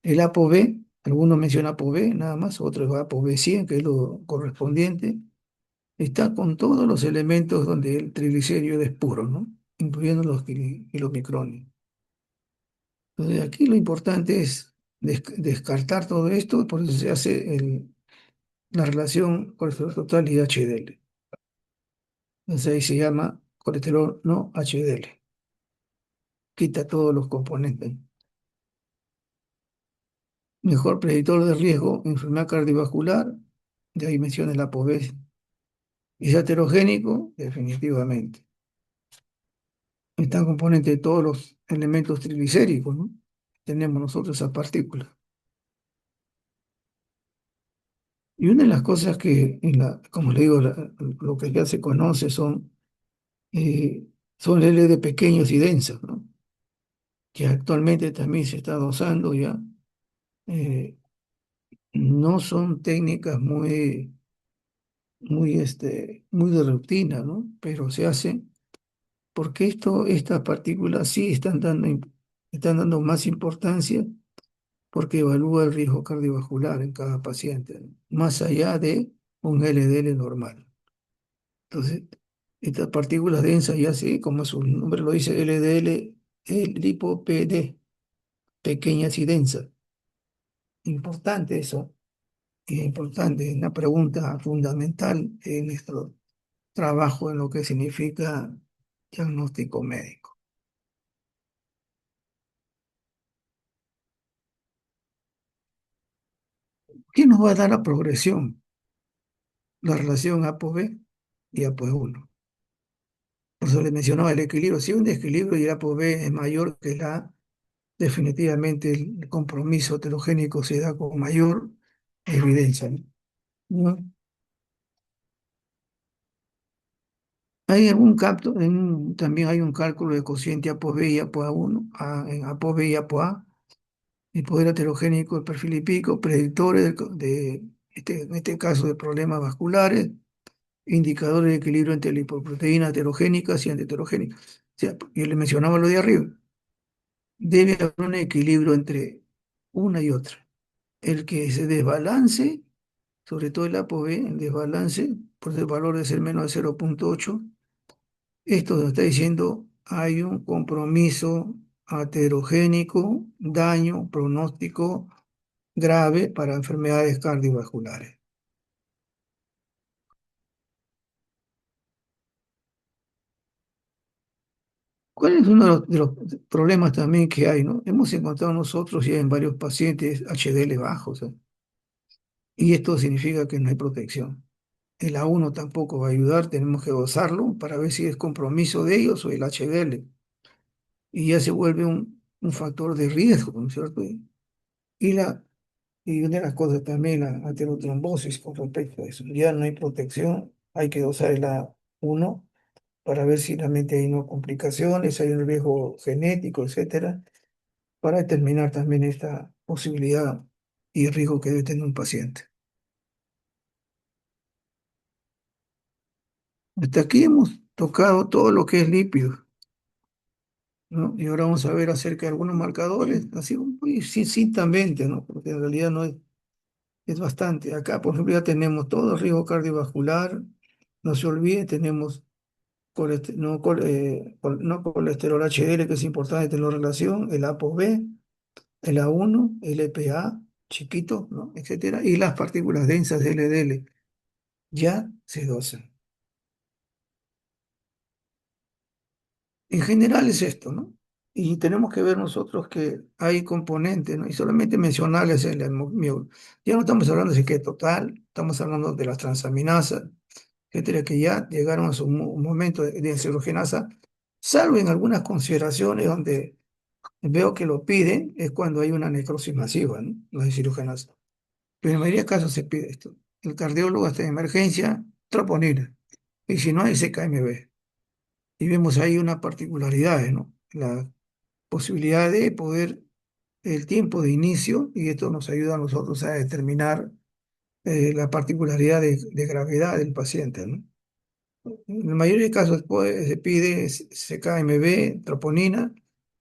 [SPEAKER 1] El ApoB, algunos mencionan ApoB nada más, otros ApoB 100, que es lo correspondiente, está con todos los elementos donde el triglicérido es puro, ¿no? Incluyendo los kilomicrones. Entonces aquí lo importante es descartar todo esto, por eso se hace la relación colesterol total y HDL. Entonces ahí se llama colesterol no HDL. Quita todos los componentes. Mejor predictor de riesgo, enfermedad cardiovascular, de ahí menciona la pobreza. ¿Es heterogénico? Definitivamente. Está componente de todos los elementos triglicéricos, ¿no? Tenemos nosotros esas partículas. Y una de las cosas que, como le digo, lo que ya se conoce eh, son LD pequeños y densos, ¿no? Que actualmente también se está dosando ya. Eh, no son técnicas muy de rutina, ¿no? Pero se hace porque estas partículas sí están dando más importancia porque evalúa el riesgo cardiovascular en cada paciente, ¿no? Más allá de un LDL normal. Entonces, estas partículas densas ya sí, como su nombre lo dice, LDL, el lipopd, pequeñas y densas. Importante eso, es importante, es una pregunta fundamental en nuestro trabajo en lo que significa diagnóstico médico. ¿Qué nos va a dar la progresión? La relación ApoB y ApoE1. Por eso le mencionaba el equilibrio. Si hay un desequilibrio y el ApoB es mayor que la, definitivamente el compromiso heterogénico se da con mayor evidencia, ¿no? ¿No? Hay algún capto, también hay un cálculo de cociente ApoB y ApoA1, en ApoB y ApoA, el poder heterogénico, el perfil lipídico, predictores en este caso de problemas vasculares, indicadores de equilibrio entre lipoproteínas heterogénicas y antiheterogénicas. O sea, yo le mencionaba lo de arriba. Debe haber un equilibrio entre una y otra. El que se desbalance, sobre todo el ApoB, el desbalance, por el valor de ser menos de 0,8, esto nos está diciendo hay un compromiso aterogénico, daño, pronóstico grave para enfermedades cardiovasculares. ¿Cuál es uno de los problemas también que hay, ¿no? Hemos encontrado nosotros ya en varios pacientes HDL bajos, ¿eh? Y esto significa que no hay protección. El A1 tampoco va a ayudar, tenemos que dosarlo para ver si es compromiso de ellos o el HDL. Y ya se vuelve un factor de riesgo, ¿no es cierto? Y, y una de las cosas también, la aterotrombosis con respecto a eso. Ya no hay protección, hay que dosar el A1 para ver si realmente hay no complicaciones, hay un riesgo genético, etcétera, para determinar también esta posibilidad y riesgo que debe tener un paciente. Hasta aquí hemos tocado todo lo que es lípido, ¿no? Y ahora vamos a ver acerca de algunos marcadores, así muy cintamente, ¿no? Porque en realidad no es bastante. Acá, por ejemplo, ya tenemos todo el riesgo cardiovascular, no se olvide, tenemos no colesterol HDL, que es importante tener relación, el ApoB, el A1, el EPA, chiquito, ¿no? Etcétera, y las partículas densas de LDL ya se dosan. En general es esto, ¿no? Y tenemos que ver nosotros que hay componentes, ¿no? Y solamente mencionarles ya no estamos hablando de que total, estamos hablando de las transaminasas, etcétera, que ya llegaron a su momento de deshidrogenasa, salvo en algunas consideraciones donde veo que lo piden, es cuando hay una necrosis masiva, ¿no? La deshidrogenasa. Pero en la mayoría de casos se pide esto. El cardiólogo está en emergencia, troponina. Y si no hay CKMB. Y vemos ahí una particularidad, ¿no? La posibilidad de poder, el tiempo de inicio, y esto nos ayuda a nosotros a determinar la particularidad de gravedad del paciente, ¿no? En la mayoría de casos pues, se pide CKMB, troponina,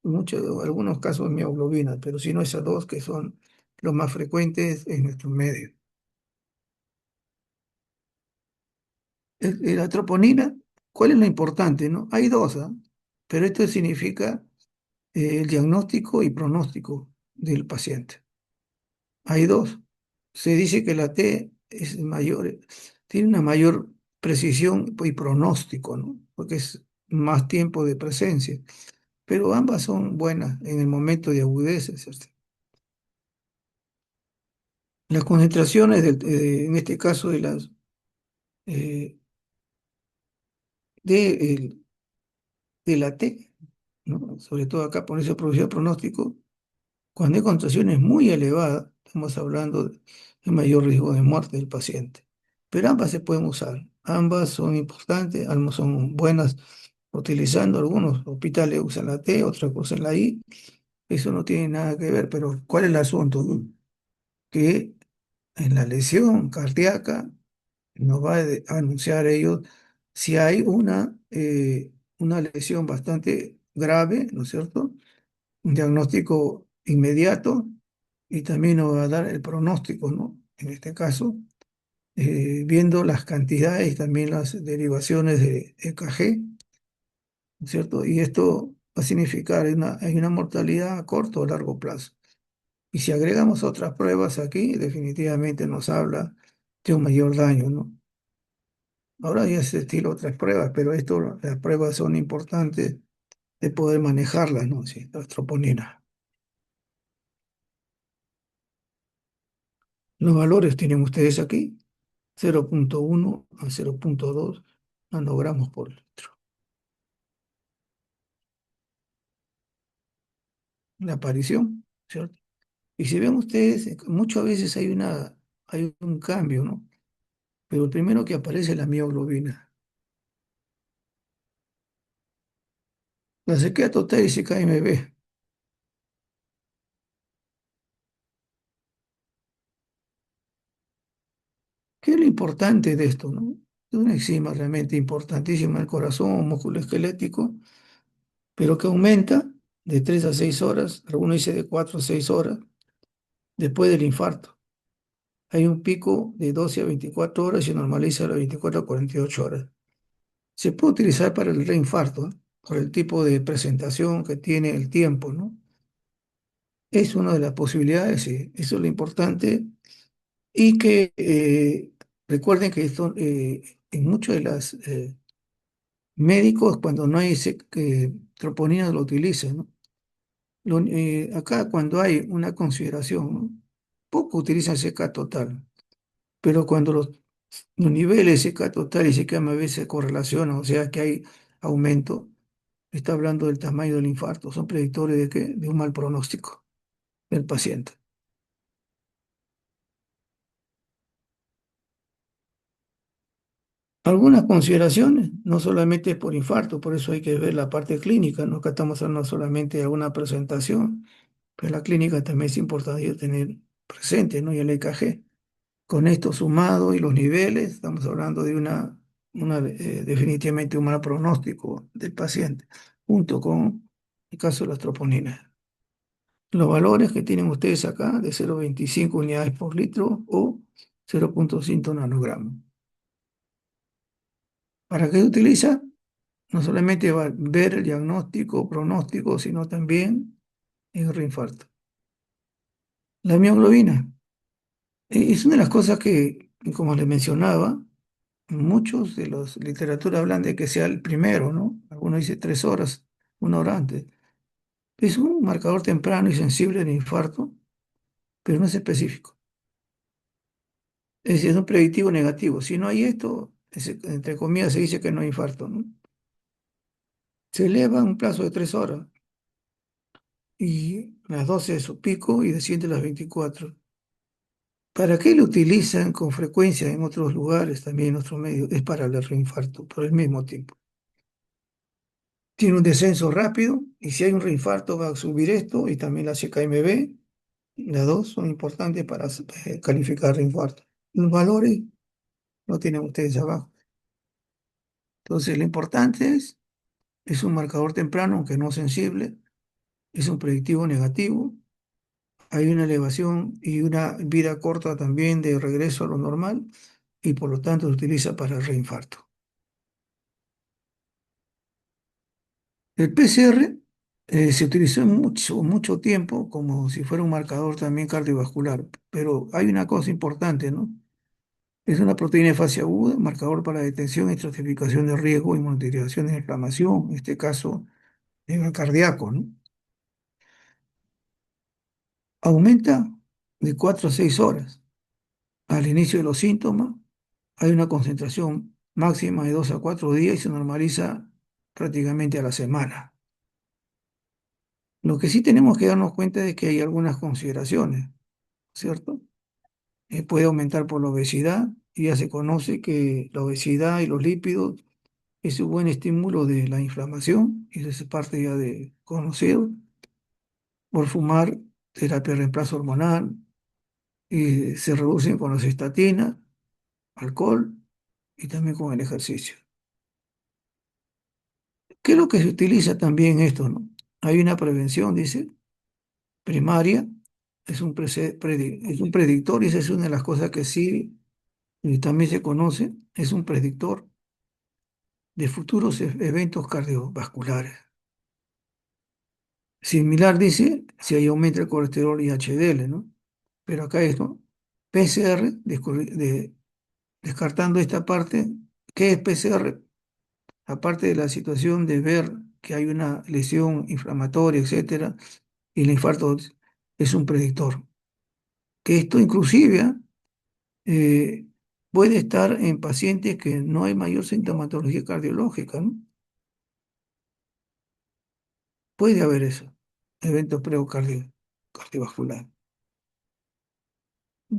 [SPEAKER 1] algunos casos mioglobina, pero si no esas dos que son los más frecuentes en nuestro medio. La troponina, ¿cuál es lo importante, no? Hay dos, ¿ah? Pero esto significa el diagnóstico y pronóstico del paciente. Hay dos. Se dice que la T es mayor, tiene una mayor precisión y pronóstico, ¿no? Porque es más tiempo de presencia. Pero ambas son buenas en el momento de agudeza, ¿cierto? Las concentraciones, en este caso eh, de, de la T, ¿no? Sobre todo acá por esa producción pronóstico, cuando hay concentraciones muy elevadas, estamos hablando de mayor riesgo de muerte del paciente. Pero ambas se pueden usar, ambas son importantes, ambas son buenas utilizando. Algunos hospitales usan la T, otros usan la I, eso no tiene nada que ver, pero ¿cuál es el asunto? Que en la lesión cardíaca nos va a anunciar ellos si hay una lesión bastante grave, ¿no es cierto? Un diagnóstico inmediato y también nos va a dar el pronóstico, ¿no? En este caso, viendo las cantidades y también las derivaciones de EKG, ¿no es cierto? Y esto va a significar hay una mortalidad a corto o largo plazo. Y si agregamos otras pruebas aquí, definitivamente nos habla de un mayor daño, ¿no? Ahora ya se estilo otras pruebas, pero las pruebas son importantes de poder manejarlas, ¿no? Sí, las troponinas. Los valores tienen ustedes aquí, 0,1 a 0,2 nanogramos por litro. La aparición, ¿cierto? Y si ven ustedes, muchas veces hay un cambio, ¿no? Pero el primero que aparece es la mioglobina. La sequía total y CKMB. ¿Qué es lo importante de esto, no? Es una enzima realmente importantísima del corazón, músculo esquelético, pero que aumenta de 3 a 6 horas, algunos dicen de 4 a 6 horas, después del infarto. Hay un pico de 12 a 24 horas y se normaliza a las 24 a 48 horas. Se puede utilizar para el reinfarto, ¿eh? Por el tipo de presentación que tiene el tiempo, ¿no? Es una de las posibilidades, sí. Eso es lo importante. Y que recuerden que esto, en muchos de los médicos, cuando no hay troponina, lo utilizan, ¿no? Acá cuando hay una consideración, ¿no? Poco utilizan CK total, pero cuando Los niveles CK total y CK a veces se correlacionan, o sea que hay aumento. Está hablando del tamaño del infarto, son predictores de, que, de un mal pronóstico del paciente. Algunas consideraciones, no solamente por infarto, por eso hay que ver la parte clínica, no que estamos hablando solamente de alguna presentación, pero la clínica también es importante tener presente, ¿no? Y el EKG. Con esto sumado y los niveles, estamos hablando de definitivamente un mal pronóstico del paciente, junto con el caso de las troponinas. Los valores que tienen ustedes acá de 0,25 unidades por litro o 0,5 nanogramos. ¿Para qué se utiliza? No solamente va a ver el diagnóstico, pronóstico, sino también el reinfarto. La mioglobina es una de las cosas que, como les mencionaba, muchos de los literatura hablan de que sea el primero, ¿no? Algunos dicen 3 horas, 1 hora antes. Es un marcador temprano y sensible de infarto, pero no es específico. Es decir, es un predictivo negativo. Si no hay esto, entre comillas se dice que no hay infarto, ¿no? Se eleva en un plazo de 3 horas y las 12 de su pico y desciende a las 24. ¿Para qué lo utilizan con frecuencia en otros lugares, también en otros medios? Es para el reinfarto, por el mismo tiempo. Tiene un descenso rápido y si hay un reinfarto va a subir esto y también la CKMB. Las dos son importantes para calificar reinfarto. Los valores lo tienen ustedes abajo. Entonces, lo importante es un marcador temprano, aunque no sensible, es un predictivo negativo. Hay una elevación y una vida corta también de regreso a lo normal y por lo tanto se utiliza para el reinfarto. El PCR se utilizó mucho, mucho tiempo como si fuera un marcador también cardiovascular, pero hay una cosa importante, ¿no? Es una proteína de fase aguda, marcador para detención y estratificación de riesgo y monitorización de inflamación, en este caso en el cardíaco, ¿no? Aumenta de 4 a 6 horas. Al inicio de los síntomas hay una concentración máxima de 2 a 4 días y se normaliza prácticamente a la semana. Lo que sí tenemos que darnos cuenta es que hay algunas consideraciones, ¿cierto? Puede aumentar por la obesidad y ya se conoce que la obesidad y los lípidos es un buen estímulo de la inflamación y eso es parte ya de conocido. Por fumar, terapia de reemplazo hormonal y se reducen con las estatinas, alcohol y también con el ejercicio. ¿Qué es lo que se utiliza también esto, no? Hay una prevención, dice, primaria, es un predictor y esa es una de las cosas que sí también se conoce, es un predictor de futuros eventos cardiovasculares. Similar, dice, si hay aumento el colesterol y HDL, ¿no? Pero acá es, ¿no? PCR, descartando esta parte, ¿qué es PCR? Aparte de la situación de ver que hay una lesión inflamatoria, etcétera, y el infarto es un predictor. Que esto inclusive eh, puede estar en pacientes que no hay mayor sintomatología cardiológica, ¿no? Puede haber eso, evento cardiovascular.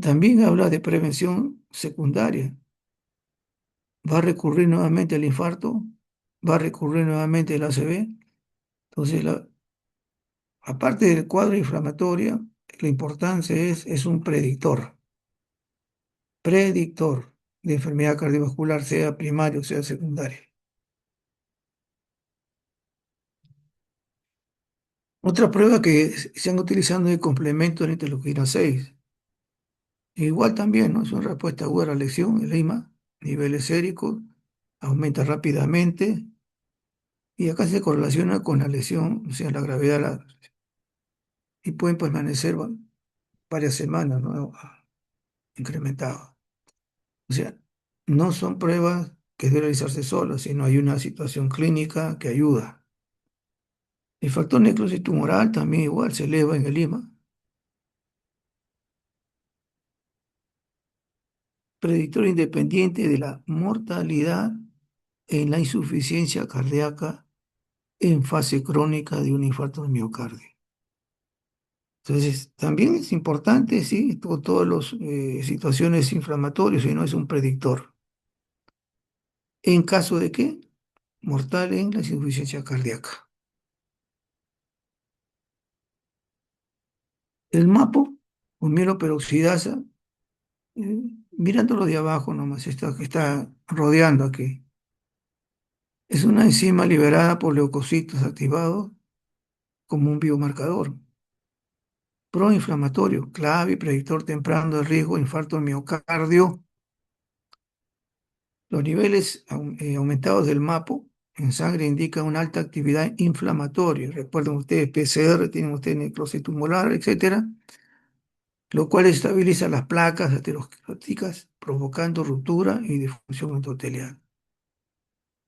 [SPEAKER 1] También habla de prevención secundaria. Va a recurrir nuevamente al infarto, va a recurrir nuevamente el ACV. Entonces, aparte del cuadro inflamatorio, la importancia es un predictor de enfermedad cardiovascular, sea primaria o sea secundaria. Otra prueba que se han utilizando es el complemento de interleuquina 6. Igual también, ¿no? Es una respuesta aguda a la lesión, el lima, niveles séricos, aumenta rápidamente y acá se correlaciona con la lesión, o sea, la gravedad y pueden permanecer varias semanas, ¿no? Incrementados. O sea, no son pruebas que deben realizarse solas, sino hay una situación clínica que ayuda. El factor necrosis tumoral también igual se eleva en el lima. predictor independiente de la mortalidad en la insuficiencia cardíaca en fase crónica de un infarto de miocardio. Entonces, también es importante, sí, todas las situaciones inflamatorias y no es un predictor. ¿En caso de qué? Mortal en la insuficiencia cardíaca. El MAPO, o mieloperoxidasa, mirándolo de abajo nomás, está, que está rodeando aquí. Es una enzima liberada por leucocitos activados como un biomarcador proinflamatorio, clave y predictor temprano de riesgo de infarto al miocardio. Los niveles aumentados del MAPO en sangre indican una alta actividad inflamatoria. Recuerden ustedes, PCR, tienen ustedes necrosis tumoral, etcétera, lo cual estabiliza las placas ateroscleróticas, provocando ruptura y disfunción endotelial.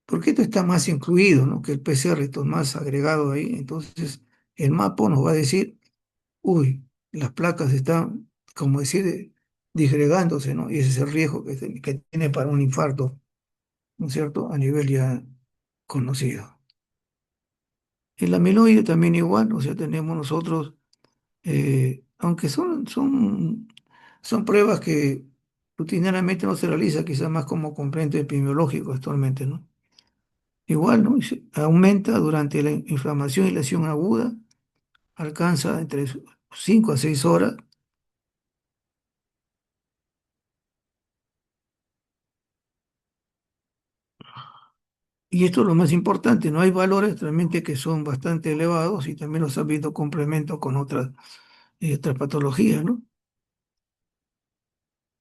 [SPEAKER 1] Porque esto está más incluido, ¿no? Que el PCR, esto es más agregado ahí. Entonces, el MAPO nos va a decir, uy, las placas están, como decir, disgregándose, ¿no? Y ese es el riesgo que tiene para un infarto, ¿no es cierto? A nivel ya conocido. El amiloide también igual, o sea, tenemos nosotros, aunque son pruebas que rutinariamente no se realiza, quizás más como complemento epidemiológico actualmente, ¿no? Igual, ¿no? Y aumenta durante la inflamación y lesión aguda, alcanza entre 5 a 6 horas. Y esto es lo más importante, no hay valores realmente que son bastante elevados y también los ha habido complementos con otras patologías, ¿no?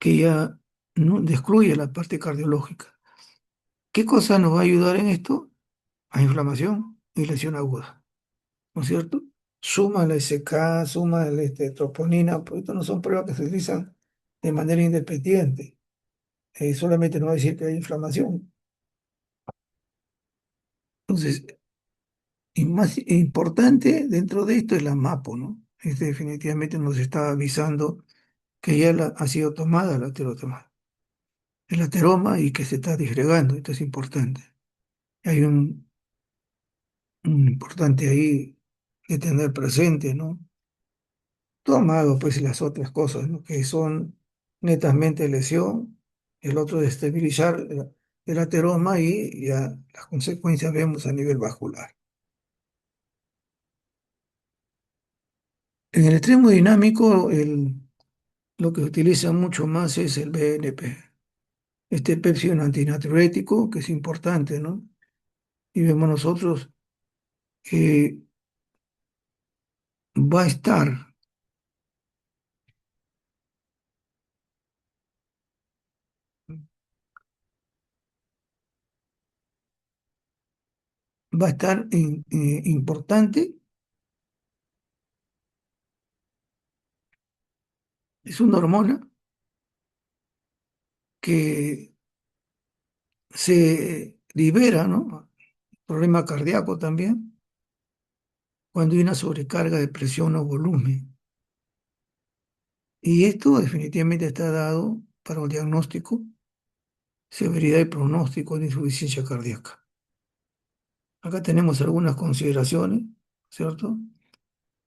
[SPEAKER 1] Que ya no excluye la parte cardiológica. ¿Qué cosa nos va a ayudar en esto? A inflamación y lesión aguda, ¿no es cierto? Suma la SK, suma la troponina, porque esto no son pruebas que se utilizan de manera independiente. Solamente nos va a decir que hay inflamación. Entonces, y más importante dentro de esto es la MAPO, ¿no? Este definitivamente nos está avisando que ya ha sido tomada la ateroma, el ateroma y que se está disgregando. Esto es importante. Hay un importante ahí que tener presente, ¿no? Tomado pues las otras cosas, ¿no? Que son netamente lesión, el otro de estabilizar el ateroma y ya las consecuencias vemos a nivel vascular. En el extremo dinámico, lo que se utiliza mucho más es el BNP. Este Pepsi es un antinatriurético que es importante, ¿no? Y vemos nosotros que va a estar, va a estar importante. Es una hormona que se libera, ¿no? Problema cardíaco también, cuando hay una sobrecarga de presión o volumen. Y esto definitivamente está dado para el diagnóstico, severidad y pronóstico de insuficiencia cardíaca. Acá tenemos algunas consideraciones, ¿cierto?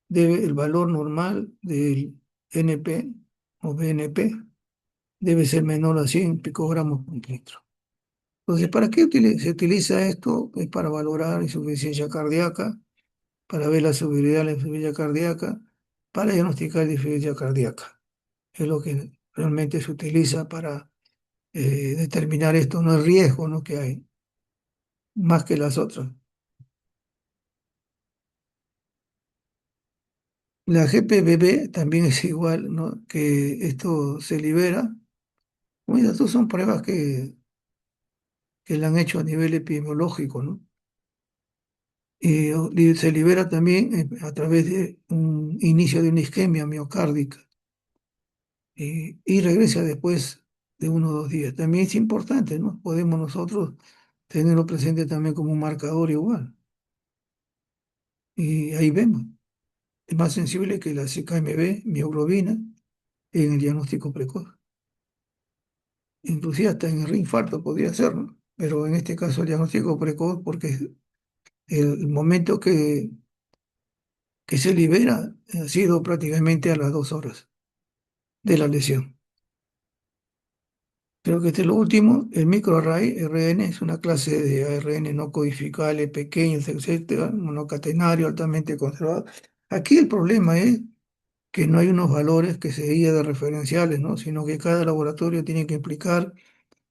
[SPEAKER 1] El valor normal del NP o BNP debe ser menor a 100 picogramos por litro. Entonces, ¿para qué se utiliza esto? Es para valorar insuficiencia cardíaca, para ver la severidad de la insuficiencia cardíaca, para diagnosticar insuficiencia cardíaca. Es lo que realmente se utiliza para determinar esto, no el riesgo, ¿no? Que hay, más que las otras. La GPBB también es igual, ¿no? Que esto se libera. Bueno, estas son pruebas que la han hecho a nivel epidemiológico, ¿no? Y se libera también a través de un inicio de una isquemia miocárdica y regresa después de 1 o 2 días. También es importante, ¿no? Podemos nosotros tenerlo presente también como un marcador igual. Y ahí vemos, es más sensible que la CKMB, mioglobina, en el diagnóstico precoz. inclusive hasta en el reinfarto podría ser, ¿no? Pero en este caso el diagnóstico precoz porque el momento que se libera ha sido prácticamente a las 2 horas de la lesión. Creo que este es lo último. El microarray RN es una clase de ARN no codificable, pequeños, etcétera, monocatenario, altamente conservado. Aquí el problema es que no hay unos valores que se guíen de referenciales, ¿no? Sino que cada laboratorio tiene que implicar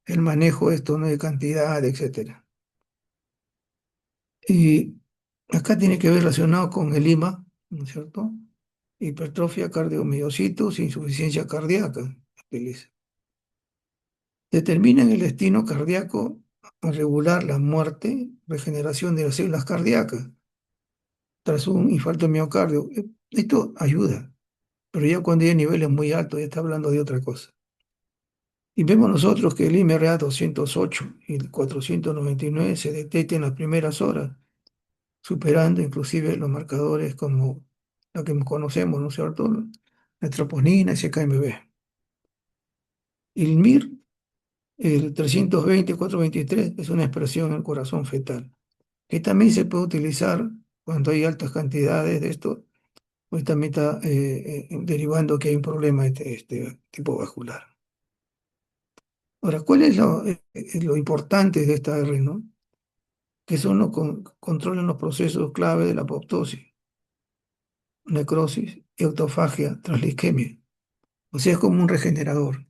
[SPEAKER 1] el manejo de esto, ¿no? De cantidad, etcétera. Y acá tiene que ver relacionado con el IMA, ¿no es cierto? Hipertrofia cardiomiocitos, insuficiencia cardíaca. Utiliza. Determinan el destino cardíaco a regular la muerte, regeneración de las células cardíacas tras un infarto de miocardio. Esto ayuda, pero ya cuando hay niveles muy altos ya está hablando de otra cosa. Y vemos nosotros que el IMRA 208 y el 499 se detectan en las primeras horas, superando inclusive los marcadores como lo que conocemos, ¿no es cierto? La troponina, CKMB. Y el MIR, el 320-423, es una expresión en el corazón fetal, que también se puede utilizar cuando hay altas cantidades de esto, pues también está derivando que hay un problema de este tipo vascular. Ahora, ¿cuál es lo importante de esta R, no? Que son los controlan los procesos clave de la apoptosis, necrosis y autofagia tras la isquemia. O sea, es como un regenerador.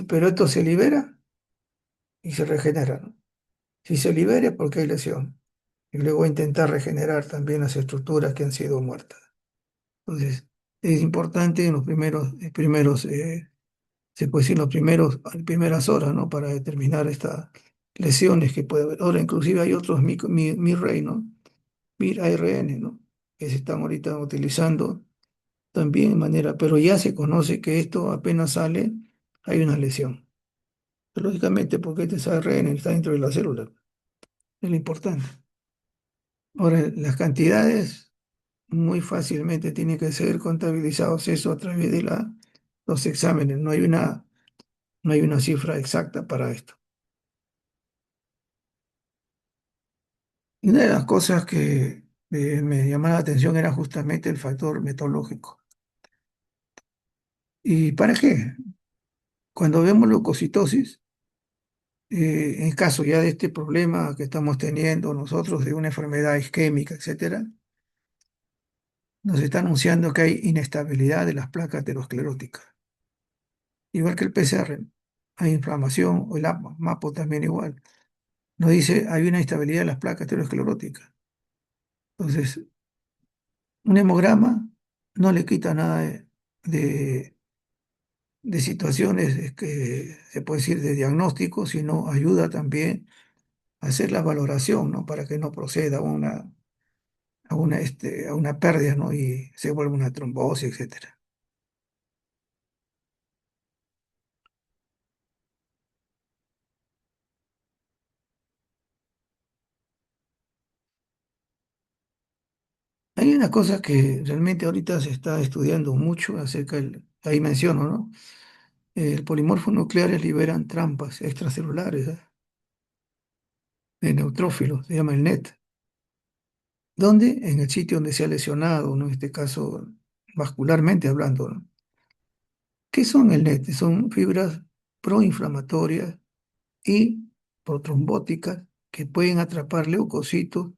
[SPEAKER 1] Pero esto se libera y se regenera, ¿no? Si se libera es porque hay lesión. Y luego intentar regenerar también las estructuras que han sido muertas. Entonces, es importante en los se puede decir, las primeras horas, ¿no? Para determinar estas lesiones que puede haber. Ahora, inclusive hay otros MIR-RAY, ¿no? MIR-ARN, ¿no? Que se están ahorita utilizando también de manera, pero ya se conoce que esto apenas sale, hay una lesión. Lógicamente, porque este es ARN, está dentro de la célula, es lo importante. Ahora, las cantidades muy fácilmente tienen que ser contabilizados eso a través de los exámenes, no hay una cifra exacta para esto. Y una de las cosas que me llamaba la atención era justamente el factor metodológico. ¿Y para qué? Cuando vemos leucocitosis, en caso ya de este problema que estamos teniendo nosotros de una enfermedad isquémica, etcétera, nos está anunciando que hay inestabilidad de las placas ateroscleróticas. Igual que el PCR, hay inflamación, o el MAPO también igual. Nos dice hay una inestabilidad de las placas ateroscleróticas. Entonces, un hemograma no le quita nada de, de situaciones que se puede decir de diagnóstico, sino ayuda también a hacer la valoración, ¿no? Para que no proceda a una pérdida, ¿no? Y se vuelva una trombosis, etcétera. Hay una cosa que realmente ahorita se está estudiando mucho acerca ahí menciono, ¿no? El polimorfo nucleares liberan trampas extracelulares, de neutrófilos, se llama el NET, donde en el sitio donde se ha lesionado, ¿no? En este caso vascularmente hablando, ¿no? ¿Qué son el NET? Son fibras proinflamatorias y protrombóticas que pueden atrapar leucocitos,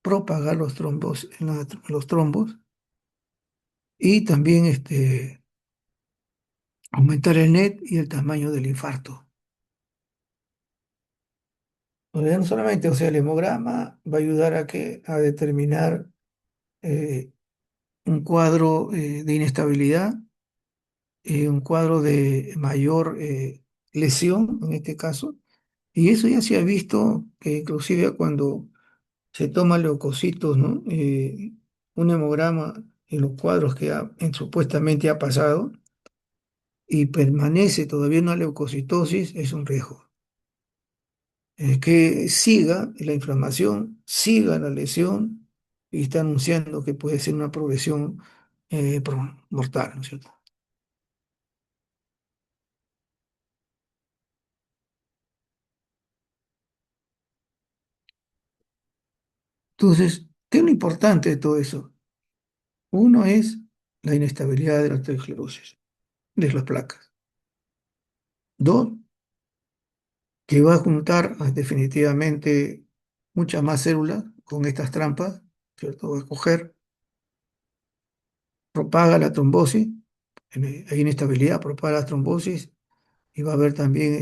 [SPEAKER 1] propagar los trombos los trombos y también aumentar el NET y el tamaño del infarto. O sea, no solamente, o sea, el hemograma va a ayudar a determinar eh, un cuadro de inestabilidad, un cuadro de mayor lesión en este caso, y eso ya se ha visto que inclusive cuando se toma leucocitos, ¿no? Un hemograma en los cuadros que supuestamente ha pasado y permanece todavía una leucocitosis, es un riesgo. Que siga la inflamación, siga la lesión y está anunciando que puede ser una progresión mortal, ¿no es cierto? Entonces, ¿qué es lo importante de todo eso? Uno es la inestabilidad de la arteriosclerosis, de las placas. Dos, que va a juntar definitivamente muchas más células con estas trampas, ¿cierto? Va a coger, propaga la trombosis, hay inestabilidad, propaga la trombosis y va a haber también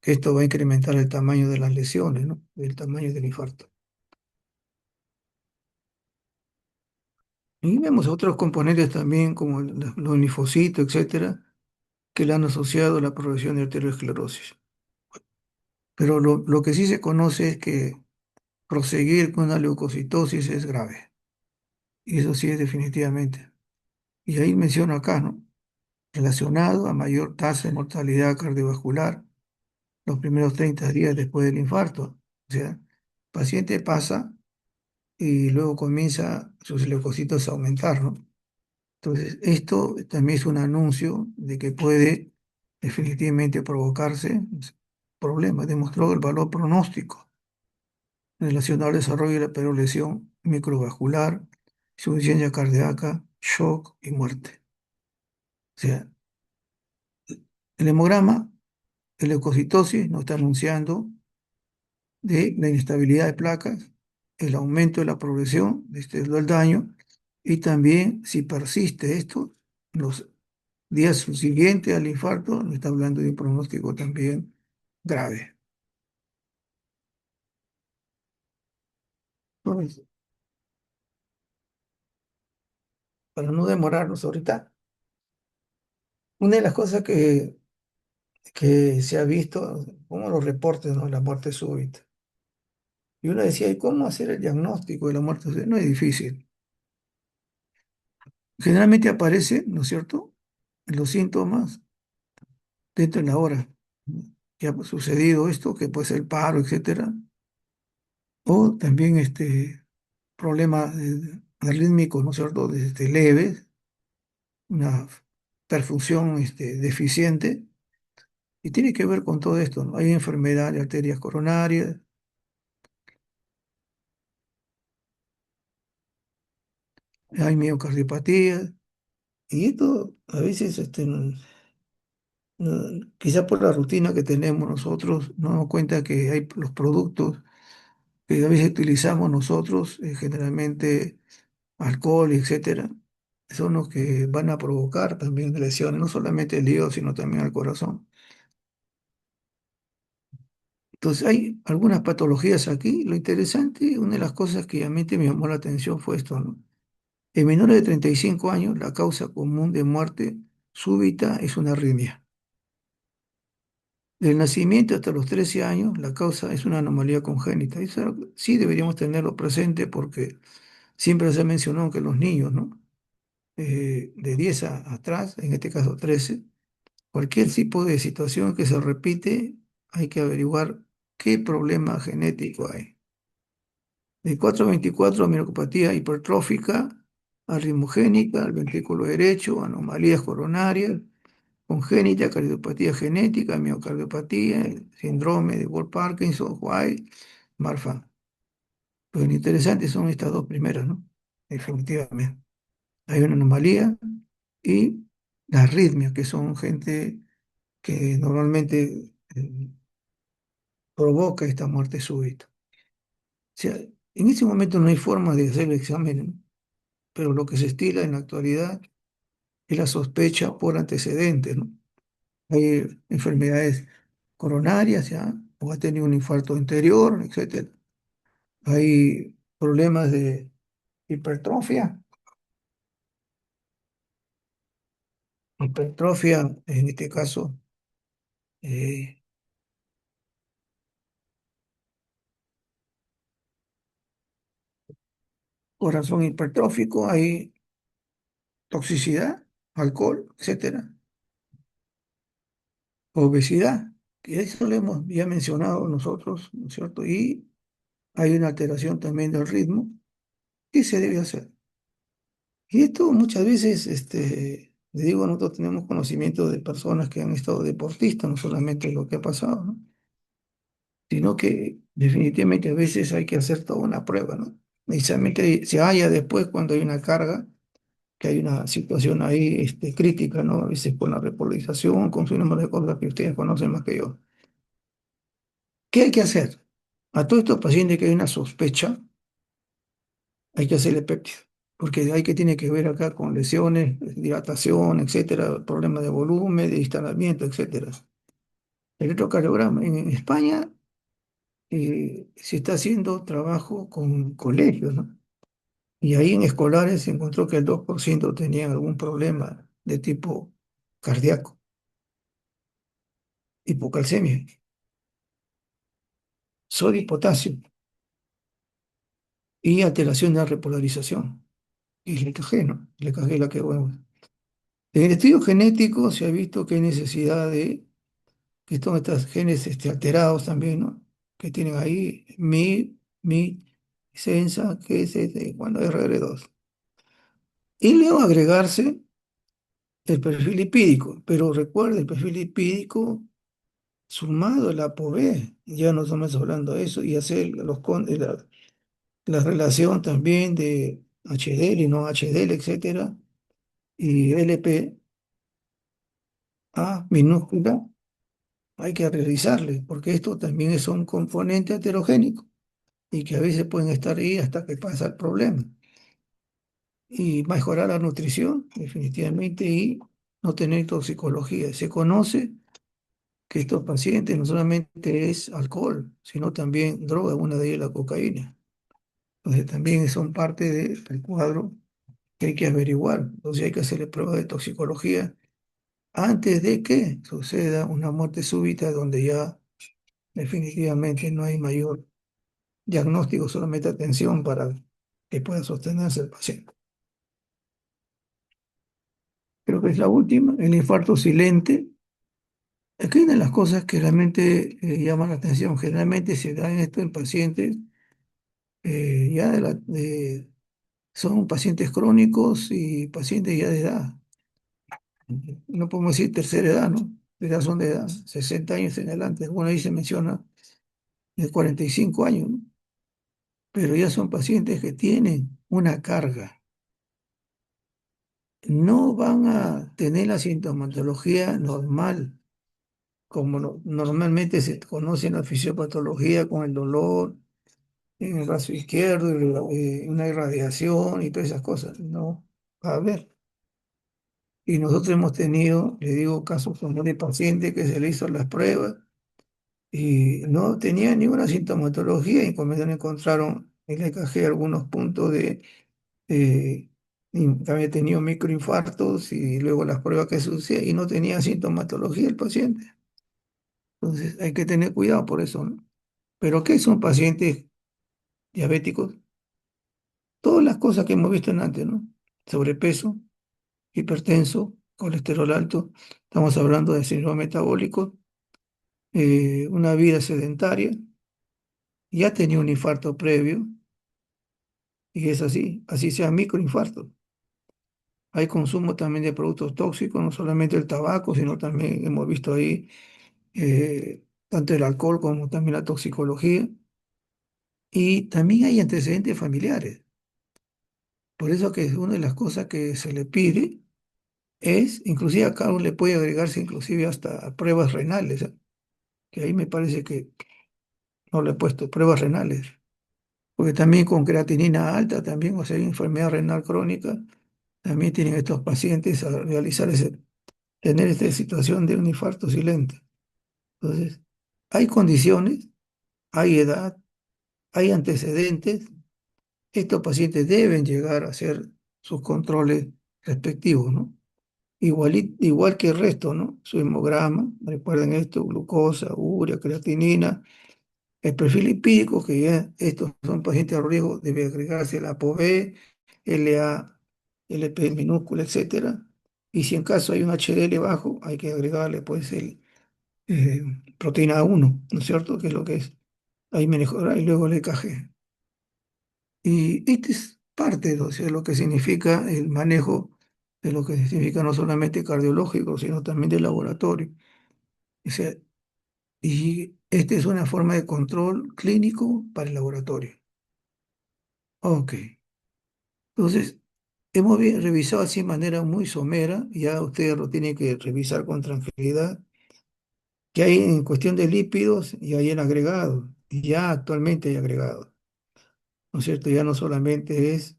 [SPEAKER 1] que esto va a incrementar el tamaño de las lesiones, ¿no? El tamaño del infarto. Y vemos otros componentes también como los linfocitos, etcétera, que le han asociado a la progresión de arteriosclerosis. Pero lo que sí se conoce es que proseguir con una leucocitosis es grave. Y eso sí es definitivamente. Y ahí menciono acá, ¿no? Relacionado a mayor tasa de mortalidad cardiovascular los primeros 30 días después del infarto. O sea, el paciente pasa y luego comienza sus leucocitos a aumentar, ¿no? Entonces, esto también es un anuncio de que puede definitivamente provocarse problemas. Demostró el valor pronóstico relacionado al desarrollo de la perolesión microvascular, insuficiencia cardíaca, shock y muerte. O sea, el hemograma, el leucocitosis nos está anunciando de la inestabilidad de placas, el aumento de la progresión de del daño y también si persiste esto, los días subsiguientes al infarto, nos está hablando de un pronóstico también grave. Entonces, para no demorarnos ahorita, una de las cosas que se ha visto, como los reportes, ¿no? La muerte súbita. Y uno decía, ¿y cómo hacer el diagnóstico de la muerte súbita? No es difícil. Generalmente aparece, ¿no es cierto?, los síntomas dentro de la hora. Que ha sucedido esto, que puede ser paro, etcétera, o también problemas arrítmicos, ¿no es cierto?, leves, una perfusión deficiente, y tiene que ver con todo esto, ¿no? Hay enfermedad de arterias coronarias, hay miocardiopatía, y esto a veces, quizá por la rutina que tenemos nosotros, no nos damos cuenta que hay los productos que a veces utilizamos nosotros, generalmente alcohol, etcétera, son los que van a provocar también lesiones, no solamente el hígado, sino también al corazón. Entonces, hay algunas patologías aquí. Lo interesante, una de las cosas que a mí me llamó la atención fue esto, ¿no? En menores de 35 años, la causa común de muerte súbita es una arritmia. Del nacimiento hasta los 13 años, la causa es una anomalía congénita. Eso es algo que sí deberíamos tenerlo presente porque siempre se ha mencionado que los niños, ¿no? De 10 atrás, en este caso 13, cualquier tipo de situación que se repite, hay que averiguar qué problema genético hay. De 4 a 24, mielopatía hipertrófica, arritmogénica, el ventrículo derecho, anomalías coronarias, congénita, cardiopatía genética, miocardiopatía, el síndrome de Wolff-Parkinson, White, Marfan. Lo interesante son estas dos primeras, ¿no? Definitivamente. Hay una anomalía y las arritmias, que son gente que normalmente provoca esta muerte súbita. O sea, en ese momento no hay forma de hacer el examen, ¿no? Pero lo que se estila en la actualidad es la sospecha por antecedentes, ¿no? Hay enfermedades coronarias, ¿ya? O ha tenido un infarto anterior, etcétera. Hay problemas de hipertrofia, en este caso, eh, corazón hipertrófico, hay toxicidad, alcohol, etcétera. Obesidad, que eso lo hemos ya mencionado nosotros, ¿no es cierto? Y hay una alteración también del ritmo. ¿Qué se debe hacer? Y esto muchas veces, le digo, nosotros tenemos conocimiento de personas que han estado deportistas, no solamente lo que ha pasado, ¿no? Sino que definitivamente a veces hay que hacer toda una prueba, ¿no? Precisamente se halla después cuando hay una carga, que hay una situación ahí crítica, ¿no? A veces con la repolarización, con su número de cosas que ustedes conocen más que yo. ¿Qué hay que hacer? A todos estos pacientes que hay una sospecha, hay que hacerle péptido, porque hay que tiene que ver acá con lesiones, dilatación, etcétera, problemas de volumen, de instalamiento, etcétera. El electrocardiograma en España se está haciendo trabajo con colegios, ¿no? Y ahí en escolares se encontró que el 2% tenían algún problema de tipo cardíaco, hipocalcemia, sodio y potasio y alteración de la repolarización. Y el EKG, ¿no? El EKG es la que, bueno. En el estudio genético se ha visto que hay necesidad de que todos estos genes alterados también, ¿no? Que tienen ahí mi, sensa, que es cuando RR2. Y luego agregarse el perfil lipídico, pero recuerda, el perfil lipídico sumado el ApoB, ya no estamos hablando de eso, y hacer la relación también de HDL y no HDL, etcétera, y LPA minúscula, hay que realizarle, porque esto también es un componente heterogénico y que a veces pueden estar ahí hasta que pasa el problema. Y mejorar la nutrición, definitivamente, y no tener toxicología. Se conoce que estos pacientes no solamente es alcohol, sino también droga, una de ellas la cocaína. Entonces también son parte del cuadro que hay que averiguar. Entonces hay que hacerle pruebas de toxicología antes de que suceda una muerte súbita donde ya definitivamente no hay mayor diagnóstico, solamente atención para que pueda sostenerse el paciente. Creo que es la última, el infarto silente. Aquí una de las cosas que realmente llaman la atención, generalmente se da en esto en pacientes ya son pacientes crónicos y pacientes ya de edad. No podemos decir tercera edad, ¿no? Ya son de edad, 60 años en adelante. Bueno, ahí se menciona de 45 años, ¿no? Pero ya son pacientes que tienen una carga. No van a tener la sintomatología normal, como normalmente se conoce en la fisiopatología con el dolor en el brazo izquierdo, una irradiación y todas esas cosas. No, a ver. Y nosotros hemos tenido, le digo, casos como de pacientes que se le hizo las pruebas y no tenía ninguna sintomatología y cuando encontraron en el EKG algunos puntos eh, que había tenido microinfartos y luego las pruebas que sucedían y no tenía sintomatología el paciente. Entonces hay que tener cuidado por eso, ¿no? ¿Pero qué son pacientes diabéticos? Todas las cosas que hemos visto en antes, ¿no? Sobrepeso, hipertenso, colesterol alto, estamos hablando de síndrome metabólico, una vida sedentaria, ya tenía un infarto previo y es así, así sea microinfarto. Hay consumo también de productos tóxicos, no solamente el tabaco, sino también hemos visto ahí tanto el alcohol como también la toxicología. Y también hay antecedentes familiares. Por eso que es una de las cosas que se le pide es, inclusive acá uno le puede agregarse inclusive hasta pruebas renales, ¿eh? Que ahí me parece que no le he puesto pruebas renales, porque también con creatinina alta, también, o sea, hay enfermedad renal crónica, también tienen estos pacientes a realizar tener esta situación de un infarto silente. Entonces, hay condiciones, hay edad, hay antecedentes, estos pacientes deben llegar a hacer sus controles respectivos, ¿no? Igual que el resto, ¿no? Su hemograma, recuerden esto, glucosa, urea, creatinina. El perfil lipídico, que ya estos son pacientes a riesgo, debe agregarse la ApoB, LA, LP minúscula, etcétera. Y si en caso hay un HDL bajo, hay que agregarle pues el eh, proteína 1, ¿no es cierto? Que es lo que es. Ahí me mejora y luego el EKG. Y este es parte, o sea, lo que significa el manejo de lo que significa no solamente cardiológico, sino también de laboratorio. O sea, y esta es una forma de control clínico para el laboratorio. Ok. Entonces, revisado así de manera muy somera, ya ustedes lo tienen que revisar con tranquilidad, que hay en cuestión de lípidos y hay en agregados, y ya actualmente hay agregados, ¿no es cierto? Ya no solamente es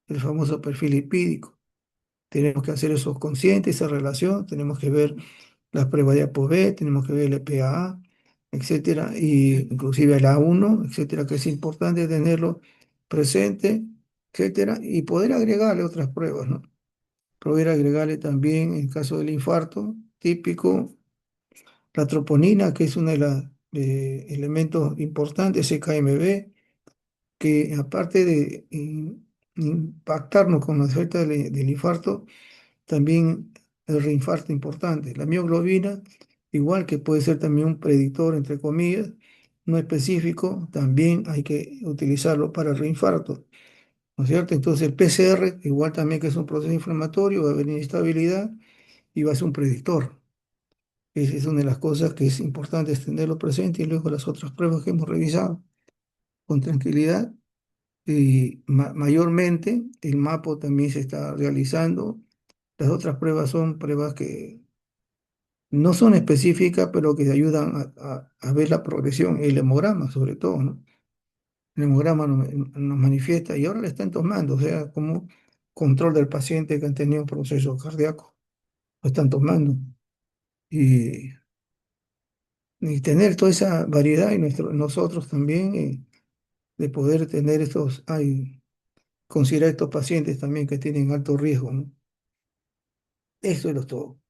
[SPEAKER 1] el famoso perfil lipídico, tenemos que hacer esos conscientes, esa relación, tenemos que ver las pruebas de ApoB, tenemos que ver el EPA, etcétera, y inclusive el A1, etcétera, que es importante tenerlo presente, etcétera, y poder agregarle otras pruebas, ¿no? Poder agregarle también, en caso del infarto típico, la troponina, que es uno de los elementos importantes, CKMB, que aparte de impactarnos con la efecto del infarto, también el reinfarto importante. La mioglobina, igual que puede ser también un predictor, entre comillas, no específico, también hay que utilizarlo para el reinfarto, ¿no es cierto? Entonces el PCR, igual también que es un proceso inflamatorio, va a haber inestabilidad y va a ser un predictor. Esa es una de las cosas que es importante tenerlo presente y luego las otras pruebas que hemos revisado con tranquilidad. Y mayormente el MAPO también se está realizando. Las otras pruebas son pruebas que no son específicas, pero que ayudan a ver la progresión. El hemograma, sobre todo, ¿no? El hemograma nos manifiesta y ahora le están tomando, o sea, como control del paciente que han tenido un proceso cardíaco. Lo están tomando. Y, y tener toda esa variedad y nosotros también, de poder tener considerar estos pacientes también que tienen alto riesgo, ¿no? Eso es lo todo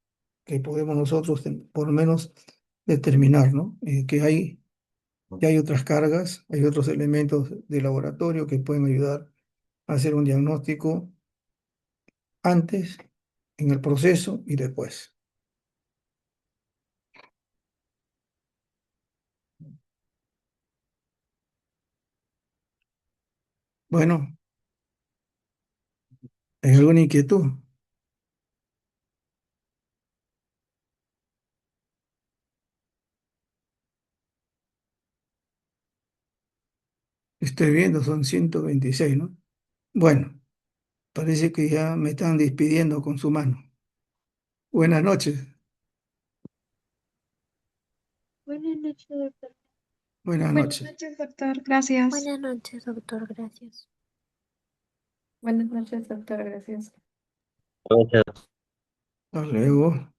[SPEAKER 1] que podemos nosotros por lo menos determinar, ¿no? Que hay otras cargas, hay otros elementos de laboratorio que pueden ayudar a hacer un diagnóstico antes, en el proceso y después. Bueno, ¿hay alguna inquietud? Estoy viendo, son 126, ¿no? Bueno, parece que ya me están despidiendo con su mano. Buenas noches,
[SPEAKER 2] Buenas noches, doctor.
[SPEAKER 1] buenas
[SPEAKER 2] Buenas
[SPEAKER 1] noches.
[SPEAKER 2] noches, doctor. Gracias.
[SPEAKER 3] Buenas noches, doctor. Gracias.
[SPEAKER 2] Buenas noches, doctor. Gracias.
[SPEAKER 1] Hasta luego.